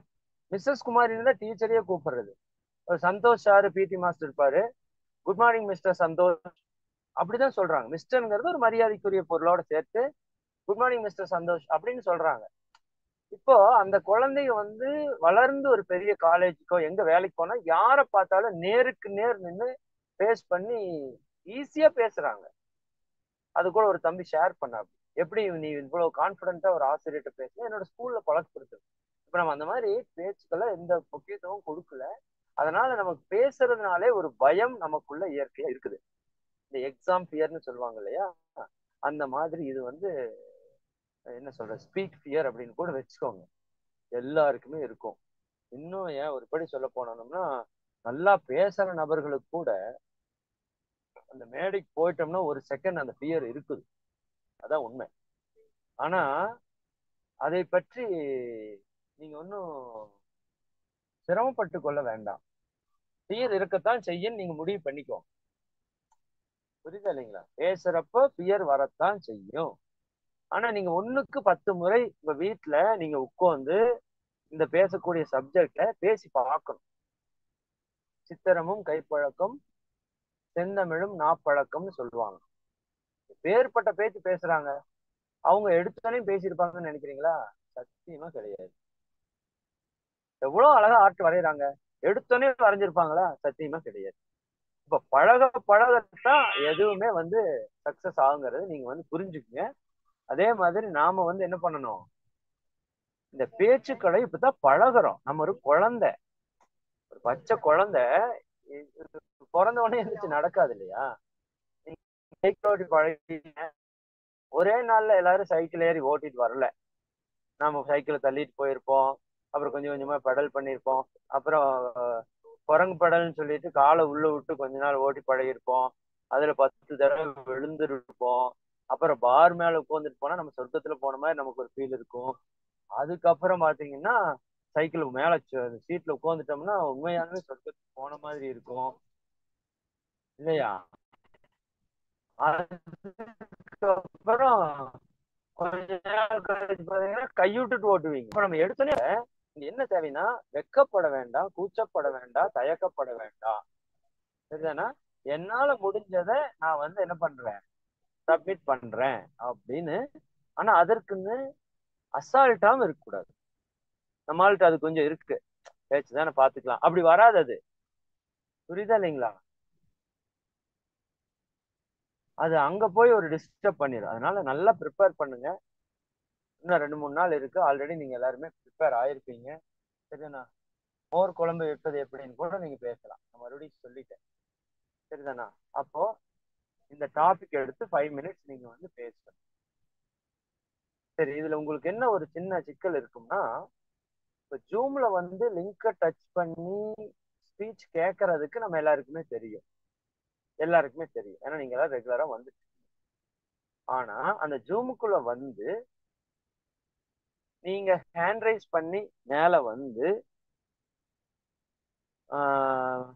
மிஸ்ஸஸ் குமாரின்னு தான் டீச்சரையே கூப்பிடுறது. ஒரு சந்தோஷ் சார் பிடி மாஸ்டர் இருப்பாரு, குட் மார்னிங் மிஸ்டர் சந்தோஷ் அப்படிதான் சொல்றாங்க. மிஸ்டர்ங்கிறது ஒரு மரியாதைக்குரிய பொருளோட சேர்த்து குட் மார்னிங் மிஸ்டர் சந்தோஷ் அப்படின்னு சொல்றாங்க. இப்போ அந்த குழந்தைங்க வந்து வளர்ந்து ஒரு பெரிய காலேஜுக்கோ எங்க வேலைக்கு போனா யாரை பார்த்தாலும் நேருக்கு நேர் நின்று பேஸ் பண்ணி ஈஸியா பேசுறாங்க. அது கூட ஒரு தம்பி ஷேர் பண்ணாரு. எப்படி நீ இவ்வளவு கான்பிடண்டா ஒரு ஆசிரியர்கிட்ட பேச என்னோட ஸ்கூல்ல பழக்கப்படுத்து. இப்ப நம்ம அந்த மாதிரி பேச்சுக்களை எந்த முக்கியத்துவம் கொடுக்கல. அதனால நமக்கு பேசுறதுனாலே ஒரு பயம் நமக்குள்ள இயற்கையா இருக்குது. இந்த எக்ஸாம் ஃபியர்னு சொல்லுவாங்க இல்லையா, அந்த மாதிரி இது வந்து என்ன சொல்ற ஸ்பீக் ஃபியர் அப்படின்னு கூட வச்சுக்கோங்க. எல்லாருக்குமே இருக்கும். இன்னும் ஏன் ஒரு படி சொல்ல போனோம்னா நல்லா பேசுற நபர்களுக்கு கூட அந்த மேடைக்கு போயிட்டோம்னா ஒரு செகண்ட் அந்த ஃபியர் இருக்குது. அதான் உண்மை. ஆனா அதை பற்றி நீங்க ஒன்றும் சிரமப்பட்டு கொள்ள வேண்டாம். ஃபியர் இருக்கத்தான் செய்யும், நீங்க முடிவு பண்ணிக்கோ. புரியுதா இல்லைங்களா? பேசுறப்ப ஃபியர் வரத்தான் செய்யும். ஆனா நீங்க 1க்கு 10 முறை உங்க வீட்டுல நீங்க உட்கார்ந்து இந்த பேசக்கூடிய சப்ஜெக்ட பேசி பார்க்கணும். சித்திரமும் கைப்பழக்கம் செந்தமிழும் நாப்பழக்கம்னு சொல்லுவாங்க. வேறுபட்ட பேச்சு பேசுறாங்க, அவங்க எடுத்தோடனே பேசியிருப்பாங்கன்னு நினைக்கிறீங்களா? சத்தியமா கிடையாது. எவ்வளவு அழகா ஆர்ட் வரைகிறாங்க, எடுத்தோடனே வரைஞ்சிருப்பாங்களா? சத்தியமா கிடையாது. இப்ப பழக பழகத்தான் எதுவுமே வந்து சக்சஸ் ஆகுங்கிறது நீங்க வந்து புரிஞ்சுக்குங்க. அதே மாதிரி நாம வந்து என்ன பண்ணணும், இந்த பேச்சுக்களை இப்பதான் பழகுறோம். நம்ம ஒரு குழந்தை, ஒரு பச்சை குழந்தை பிறந்த உடனே இருந்துச்சு நடக்காது இல்லையா? சைக்கிள் ஓட்டி பழகிட்டீங்க, ஒரே நாள்ல எல்லாரும் சைக்கிள் ஏறி ஓட்டிட்டு வரல. நாம சைக்கிளை தள்ளிட்டு போயிருப்போம், அப்புறம் கொஞ்சம் கொஞ்சமா பெடல் பண்ணியிருப்போம். அப்புறம் குரங்கு பெடல்னு சொல்லிட்டு காலை உள்ள விட்டு கொஞ்ச நாள் ஓட்டி பழகிருப்போம். அதுல 10 தடவை விழுந்திருப்போம். அப்புறம் பார் மேல உட்காந்துட்டு போனா நம்ம சொர்க்கத்துல போன மாதிரி நமக்கு ஒரு ஃபீல் இருக்கும். அதுக்கப்புறம் பாத்தீங்கன்னா சைக்கிள் மேல சீட்ல உட்காந்துட்டோம்னா உண்மையாலுமே சொர்க்கத்துக்கு போன மாதிரி இருக்கும் இல்லையா? அதுக்கப்புறம் கொஞ்ச நேரம் கழிச்சு பாத்தீங்கன்னா கைவிட்டுட்டு ஓட்டுவீங்க. இப்ப நம்ம எடுத்தோன்னே இங்க என்ன தேவைன்னா வெக்கப்பட வேண்டாம், கூச்சப்பட வேண்டாம், தயக்கப்பட வேண்டாம். சரிதானா? என்னால முடிஞ்சதை நான் வந்து என்ன பண்றேன், சப்மிட் பண்றேன் அப்படின்னு. ஆனா அதற்குன்னு அசால்ட்டாவும் இருக்கக்கூடாது. நம்மள்ட்ட அது கொஞ்சம் இருக்கு, பேச்சு தானே பாத்துக்கலாம், அப்படி வராது அது. புரியுதா இல்லைங்களா? அது அங்க போய் ஒரு டிஸ்டர்ப் பண்ணிடும். அதனால நல்லா ப்ரிப்பேர் பண்ணுங்க. இன்னும் 2 3 நாள் இருக்கு. ஆல்ரெடி நீங்க எல்லாருமே ப்ரிப்பேர் ஆயிருப்பீங்க. சரிதானா? மோர் குழம்பு வைப்பது எப்படின்னு கூட நீங்க பேசலாம். நான் மறுபடியும் சொல்லிட்டேன். சரிதானா? அப்போ இந்த டாபிக் எடுத்து 5 மினிட்ஸ் நீங்க வந்து பேசணும். சரி, இதுல உங்களுக்கு என்ன ஒரு சின்ன சிக்கல் இருக்கும்னா, இப்ப ஜூம்ல வந்து லிங்கை டச் பண்ணி ஸ்பீச் கேட்கறதுக்கு நம்ம எல்லாருக்குமே தெரியும். எல்லாருக்குமே தெரியும். ஏன்னா நீங்க எல்லாம் ரெகுலரா வந்து. ஆனா அந்த ஜூமுக்குள்ள வந்து நீங்க ஹேண்ட் ரைஸ் பண்ணி மேல வந்து ஆஹ்,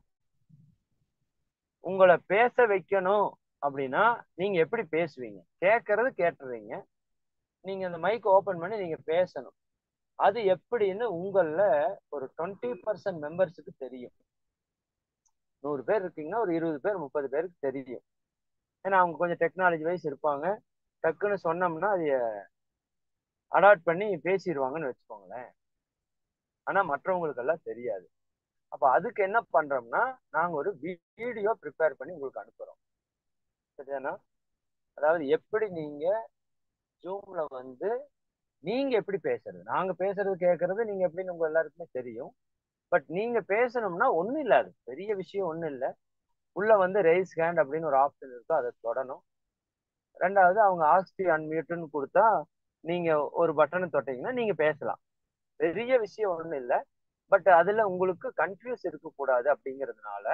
உங்களை பேச வைக்கணும் அப்படின்னா நீங்க எப்படி பேசுவீங்க? கேட்கறது கேட்டுறீங்க. நீங்க அந்த மைக் ஓபன் பண்ணி நீங்க பேசணும். அது எப்படின்னு உங்கள ஒரு 20% மெம்பர்ஸுக்கு தெரியும். 100 பேர் இருக்கீங்கன்னா ஒரு 20 பேர் 30 பேருக்கு தெரியும். ஏன்னா அவங்க கொஞ்சம் டெக்னாலஜி வைஸ் இருப்பாங்க. டக்குன்னு சொன்னோம்னா அதை அடாப்ட் பண்ணி பேசிடுவாங்கன்னு வச்சுக்கோங்களேன். ஆனா மற்றவங்களுக்கு எல்லாம் தெரியாது. அப்ப அதுக்கு என்ன பண்றோம்னா நாங்க ஒரு வீடியோ ப்ரிப்பேர் பண்ணி உங்களுக்கு அனுப்புறோம். சரிதானா? அதாவது எப்படி நீங்க ஜூம்ல வந்து நீங்க எப்படி பேசுறது, நாங்க பேசுறது கேட்கறது நீங்க எப்படின்னு உங்க எல்லாருக்குமே தெரியும். பட் நீங்க பேசணும்னா ஒண்ணும் இல்ல, அது பெரிய விஷயம் ஒண்ணும் இல்ல. உள்ள வந்து ரைஸ் ஹேண்ட் அப்படின்னு ஒரு ஆப்ஷன் இருக்கும், அதை தொடணும். ரெண்டாவது அவங்க ஆஸ்கி அன்மியூட்னு கொடுத்தா நீங்க ஒரு பட்டனை தொட்டீங்கன்னா நீங்க பேசலாம். பெரிய விஷயம் ஒண்ணும் இல்ல. பட் அதுல உங்களுக்கு கன்ஃபியூஸ் இருக்கக்கூடாது அப்படிங்கிறதுனால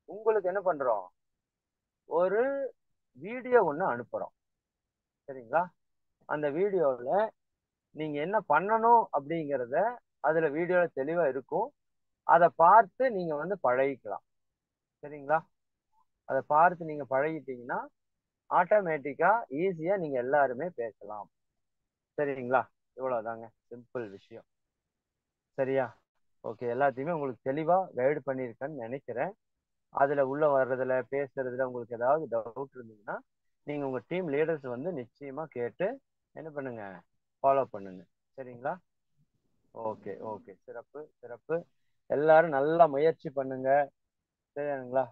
உங்களுக்கு என்ன பண்றோம், ஒரு வீடியோ ஒண்ணு அனுப்புறோம். சரிங்களா? அந்த வீடியோல நீங்க என்ன பண்ணணும் அப்படிங்கிறத அதுல வீடியோல தெளிவா இருக்கும். அதை பார்த்து நீங்க வந்து பழகிக்கலாம். சரிங்களா? அதை பார்த்து நீங்க பழகிட்டீங்கன்னா ஆட்டோமேட்டிக்கா ஈஸியா நீங்க எல்லாருமே பேசலாம். சரிங்களா? இவ்வளவுதாங்க, சிம்பிள் விஷயம். சரியா? ஓகே, எல்லாத்தையுமே உங்களுக்கு தெளிவா கைடு பண்ணியிருக்கேன்னு நினைக்கிறேன். அதுல உள்ள வர்றதுல பேசுறதுல உங்களுக்கு ஏதாவது டவுட் இருந்ததுன்னா நீங்க உங்க டீம் லீடர்ஸ் வந்து நிச்சயமா கேட்டு என்ன பண்ணுங்க, ஃபாலோ பண்ணுங்க. சரிங்களா? ஓகே ஓகே, சிறப்பு சிறப்பு. எல்லாரும் நல்லா முயற்சி பண்ணுங்க. சரிங்களா?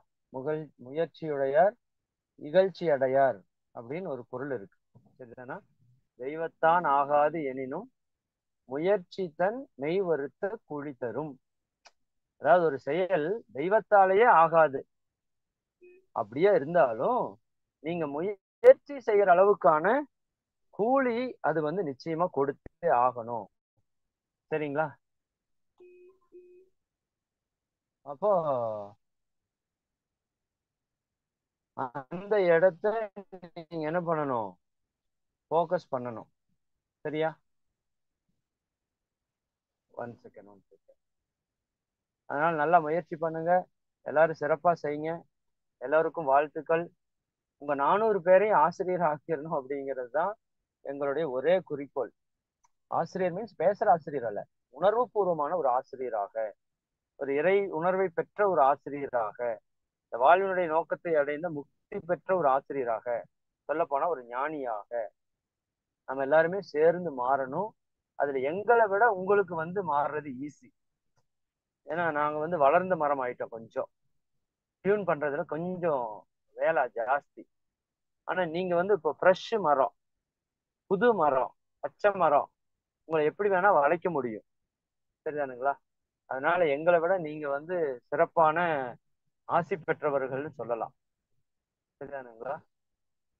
முயற்சியுடையார் இகழ்ச்சி அடையார் அப்படின்னு ஒரு பொருள் இருக்கு. சரிதானா? தெய்வத்தான் ஆகாது எனினும் முயற்சி தன் மெய் வருத்த குழி தரும். அதாவது ஒரு செயல் தெய்வத்தாலேயே ஆகாது, அப்படியே இருந்தாலும் நீங்க முயற்சி செய்யற அளவுக்கான கூலி அது வந்து நிச்சயமா கொடுத்தே ஆகணும். சரிங்களா? அப்போ அந்த இடத்த நீங்க என்ன பண்ணணும், ஃபோக்கஸ் பண்ணணும். சரியா? One second. அதனால நல்லா முயற்சி பண்ணுங்க. எல்லாரும் சிறப்பா செய்யுங்க. எல்லாருக்கும் வாழ்த்துக்கள். உங்க 400 பேரையும் ஆசிரியர் ஆக்கிடணும் அப்படிங்கிறது தான் எங்களுடைய ஒரே குறிக்கோள். ஆசிரியர் மீன்ஸ் பேசுற ஆசிரியர் அல்ல, உணர்வு பூர்வமான ஒரு ஆசிரியராக, ஒரு இறை உணர்வை பெற்ற ஒரு ஆசிரியராக, இந்த வாழ்வினுடைய நோக்கத்தை அடைந்த முக்தி பெற்ற ஒரு ஆசிரியராக, சொல்ல போனா ஒரு ஞானியாக நம்ம எல்லாருமே சேர்ந்து மாறணும். அதுல எங்களை விட உங்களுக்கு வந்து மாறுறது ஈஸி. ஏன்னா நாங்க வந்து வளர்ந்த மரம் ஆயிட்டோம். கொஞ்சம் டியூன் பண்றதுல கொஞ்சம் வேலை ஜாஸ்தி. ஆனா நீங்க வந்து இப்போ ஃப்ரெஷ் மரம், புது மரம், பச்சை மரம், உங்களை எப்படி வேணா வளைக்க முடியும். சரிதானுங்களா? அதனால எங்களை விட நீங்க வந்து சிறப்பான ஆசி பெற்றவர்கள்னு சொல்லலாம். சரிதானுங்களா?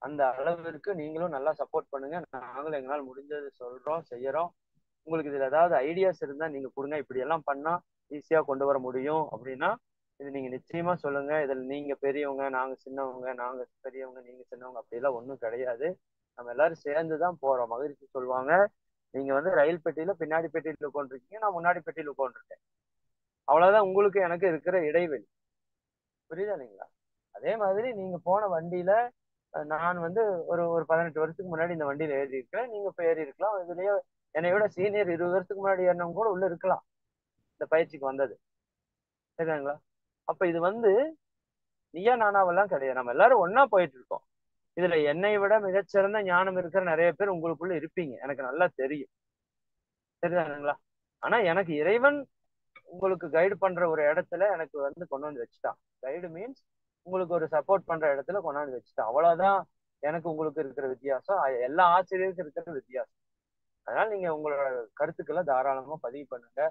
அந்த அளவிற்கு நீங்களும் நல்லா சப்போர்ட் பண்ணுங்க. நாங்களும் எங்களால் முடிஞ்சது சொல்றோம், செய்யறோம். உங்களுக்கு இதுல ஏதாவது ஐடியாஸ் இருந்தா நீங்க கொடுங்க, இப்படி எல்லாம் பண்ணா ஈஸியா கொண்டு வர முடியும் அப்படின்னா இது நீங்க நிச்சயமா சொல்லுங்க. இதுல நீங்க பெரியவங்க, நாங்க சின்னவங்க, நாங்க பெரியவங்க, நீங்க சின்னவங்க அப்படியெல்லாம் ஒண்ணும் கிடையாது. நம்ம எல்லாரும் சேர்ந்துதான் போறோம். மகிழ்ச்சி சொல்லுவாங்க, நீங்க வந்து ரயில் பெட்டியில பின்னாடி பெட்டியில உட்காந்துருக்கீங்க, நான் முன்னாடி பெட்டியில உட்காந்துருக்கேன். அவ்வளவுதான் உங்களுக்கு எனக்கு இருக்கிற இடைவெளி. புரியுதா இல்லைங்களா? அதே மாதிரி நீங்க போன வண்டியில நான் வந்து ஒரு ஒரு 18 வருஷத்துக்கு முன்னாடி இந்த வண்டியில ஏறி இருக்கிறேன், நீங்க இப்ப ஏறி இருக்கலாம். இதுலயே என்னை விட சீனியர் 20 வருஷத்துக்கு முன்னாடி ஏறினவங்க கூட உள்ள இருக்கலாம் இந்த பயிற்சிக்கு வந்தது. சரிங்களா? அப்ப இது வந்து நீயா நானாவெல்லாம் கிடையாது, நம்ம எல்லாரும் ஒண்ணா போயிட்டு இருக்கோம். இதுல என்னை விட மிகச்சிறந்த ஞானம் இருக்கிற நிறைய பேர் உங்களுக்குள்ள இருப்பீங்க, எனக்கு நல்லா தெரியும். சரிதானுங்களா? ஆனா எனக்கு இறைவன் உங்களுக்கு கைடு பண்ற ஒரு இடத்துல எனக்கு வந்து கொண்டு வந்து வச்சுட்டான். கைடு மீன்ஸ் உங்களுக்கு ஒரு சப்போர்ட் பண்ற இடத்துல கொண்டாந்து வச்சுட்டான், அவ்வளவுதான். எனக்கு உங்களுக்கு இருக்கிற வித்தியாசம், எல்லா ஆசிரியருக்கும் இருக்கிற வித்தியாசம். அதனால நீங்க உங்களோட கருத்துக்களை தாராளமா பதிவு பண்ணுங்க.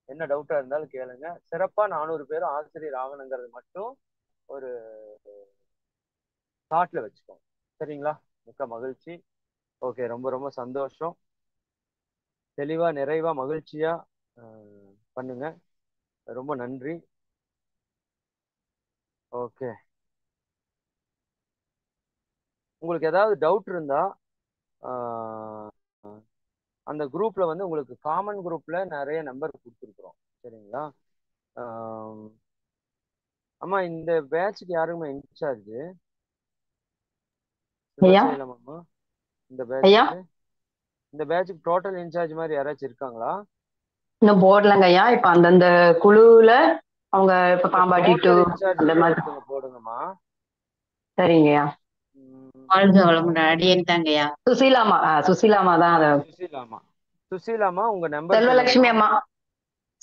என்ன டவுட்டா இருந்தாலும் கேளுங்க. சிறப்பா 400 பேரும் ஆசிரியர் ஆகணுங்கிறது மட்டும் ஒரு தாட்ல வச்சுக்கோங்க. சரிங்களா? மிக்க மகிழ்ச்சி. ஓகே, ரொம்ப ரொம்ப சந்தோஷம். தெளிவா நிறைவா மகிழ்ச்சியா பண்ணுங்க. ரொம்ப நன்றி. ஓகே, உங்களுக்கு ஏதாவது டவுட் இருந்தா ஆஹ், அந்த குரூப்ல வந்து உங்களுக்கு காமன் குரூப்ல நிறைய நம்பர் கொடுத்துருக்குறோம். சரிங்களா? ஆஹ், அம்மா இந்த பேட்சுக்கு யாருமே இன்சார்ஜ்?
ஐயா
சிவசைலம் அம்மா, இந்த
ஐயா
பேட்சுக்கு டோட்டல் இன்சார்ஜ் மாதிரி யாராச்சும் இருக்காங்களா?
இன்னும் போடலங்க ஐயா. இப்ப அந்தந்த குழுவுல அவங்க இப்ப
அந்த
பாம்பாட்டி டூ
டோட்டல் இன்சார்ஜ்
அந்த மாதிரி.
ஒருத்தங்க போடுங்கம்மா.
சரிங்கய்யா.
வாழ்க வளமுடன்.
அவங்க
அடியேன் தாங்கய்யா.
சுசீலாமா சுசீலாமா தான் அது.
சுசீலாமா. சுசீலாமா, உங்க நம்பர்
செல்வலட்சுமி
சொல்லுங்கம்மா.
அம்மா.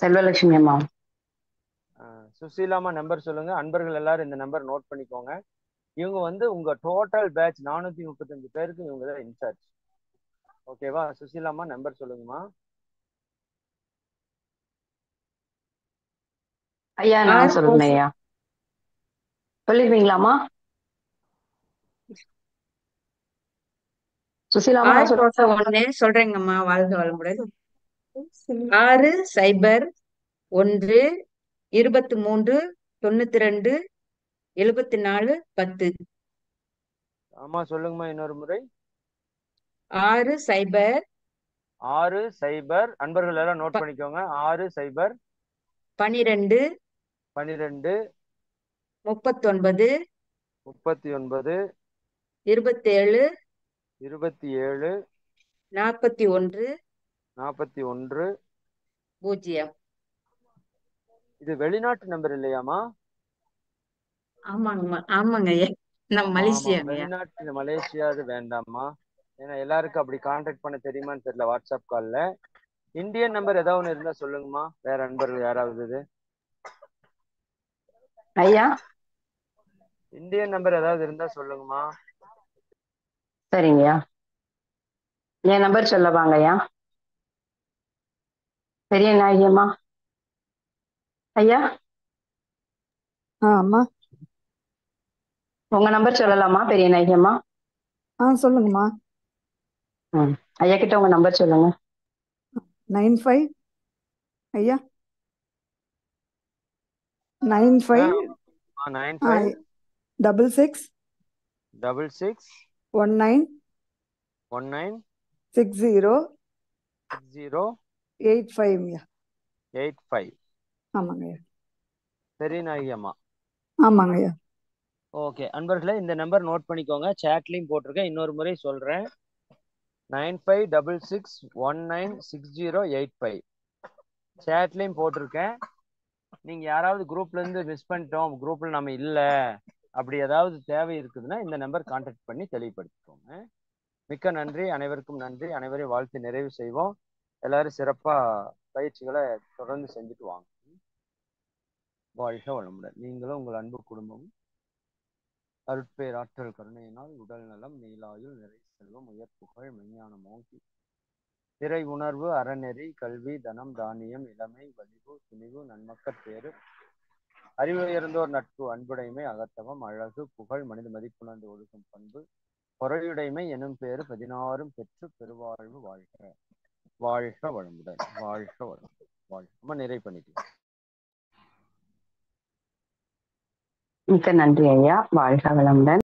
செல்வலட்சுமி அம்மா.
சுசீலாமா நம்பர் சொல்லுங்க. அன்பர்கள் எல்லாரும் இந்த நம்பர் நோட் பண்ணிக்கோங்க. இவங்க வந்து உங்க டோட்டல் பேட்ச் 435 பேருக்கு இவங்க தான் இன்சார்ஜ். ஓகேவா? சுசீலாமா நம்பர் சொல்லுங்கம்மா.
ஐயா நான் சொல்றேன்
6
ஐயா. சொல்லிருவீங்களாமா? சுசீலாமா நான் சொல்றேன்.
1 சொல்றேங்கம்மா. வாழ்க வளமுடன். 601 23 92 74 10.
ஆமா சொல்லுங்கம்மா இன்னொரு முறை.
6 0
6 0 அன்பர்கள் எல்லாம் நோட் பண்ணிக்கோங்க. 6 0
12
12
39
39
27
27
41
41.
0.
இது வெளிநாட்டு நம்பர் இல்லையாமா?
ஆமாங்கம்மா. ஆமாங்கய்யா. நான்
ஆமா ஆமா,
மலேசியாங்கய்யா.
வெளிநாட்டு மலேசியா அது வேண்டாமா? ஏன்னா எல்லாருக்கும் அப்படி கான்டாக்ட் பண்ண தெரியுமான்னு தெரியல வாட்ஸ்அப் கால்ல. இந்தியன் நம்பர் ஏதாவது ஒன்று இருந்தா சொல்லுங்கம்மா. வேற நண்பர்கள் யாராவது இது
ஐயா
இந்தியன் நம்பர் ஏதாவது இருந்தா சொல்லுங்கம்மா.
சரிங்கய்யா. என் நம்பர் சொல்லவாங்க ஐயா. பெரிய நாயகியம்மா. ஐயா
அம்மா.
உங்க நம்பர் சொல்லலாமா பெரிய நாயகியம்மா?
சொல்லுங்கம்மா.
ஐயா கிட்ட உங்க நம்பர் சொல்லுங்க.
95 ஐயா. 95
95
66
66
19
19
60
60
85.
85.
ஆமாங்கய்யா.
சரி நாயகியம்மா.
ஆமாங்கய்யா.
ஓகே அன்பர்களே, இந்த நம்பர் நோட் பண்ணிக்கோங்க. சேட்லையும் போட்டிருக்கேன், இன்னொரு முறை சொல்றேன். 9566196085. சேட்லையும் போட்டிருக்கேன். நீங்க யாராவது குரூப்ல இருந்து மிஸ் பண்ணிட்டோம், குரூப்ல நம்ம இல்ல, அப்படி ஏதாவது தேவை இருக்குதுன்னா இந்த நம்பர் கான்டாக்ட் பண்ணி தெளிவுபடுத்திக்கோங்க. மிக்க நன்றி, அனைவருக்கும் நன்றி. அனைவரையும் வாழ்த்து நிறைவு செய்வோம். எல்லாரும் சிறப்பா பயிற்சிகளை தொடர்ந்து செஞ்சுட்டு வாங்க. வாழ்க வளமுடன். நீங்களும் உங்கள் அன்பு குடும்பமும் அருட்பேராற்றல் கருணையினால் உடல் நலம், நீலாயுள், நிறை செல்வம், உயர் புகழ், மெஞ்ஞானம் ஓங்கி, திரை உணர்வு, அறநெறி, கல்வி, தனம், தானியம், இளமை, வலிவு, துணிவு, நன்மக்கட் பேரு, அறிவுயர்ந்தோர் நட்பு, அன்புடைமை, அகத்தவம், அழகு, புகழ், மனித மதிப்புணர்ந்து ஒழுகும் பண்பு, பொறையுடைமை எனும் பேரு 16 பெற்று பெருவாழ்வு வாழ்க. வாழ்க வளமுடன், வாழ்க வளமுடன், வாழ்க நிறைவு பண்ணிக்கலாம்.
மிக்க நன்றி ஐயா. வாழ்க வளமுடன்.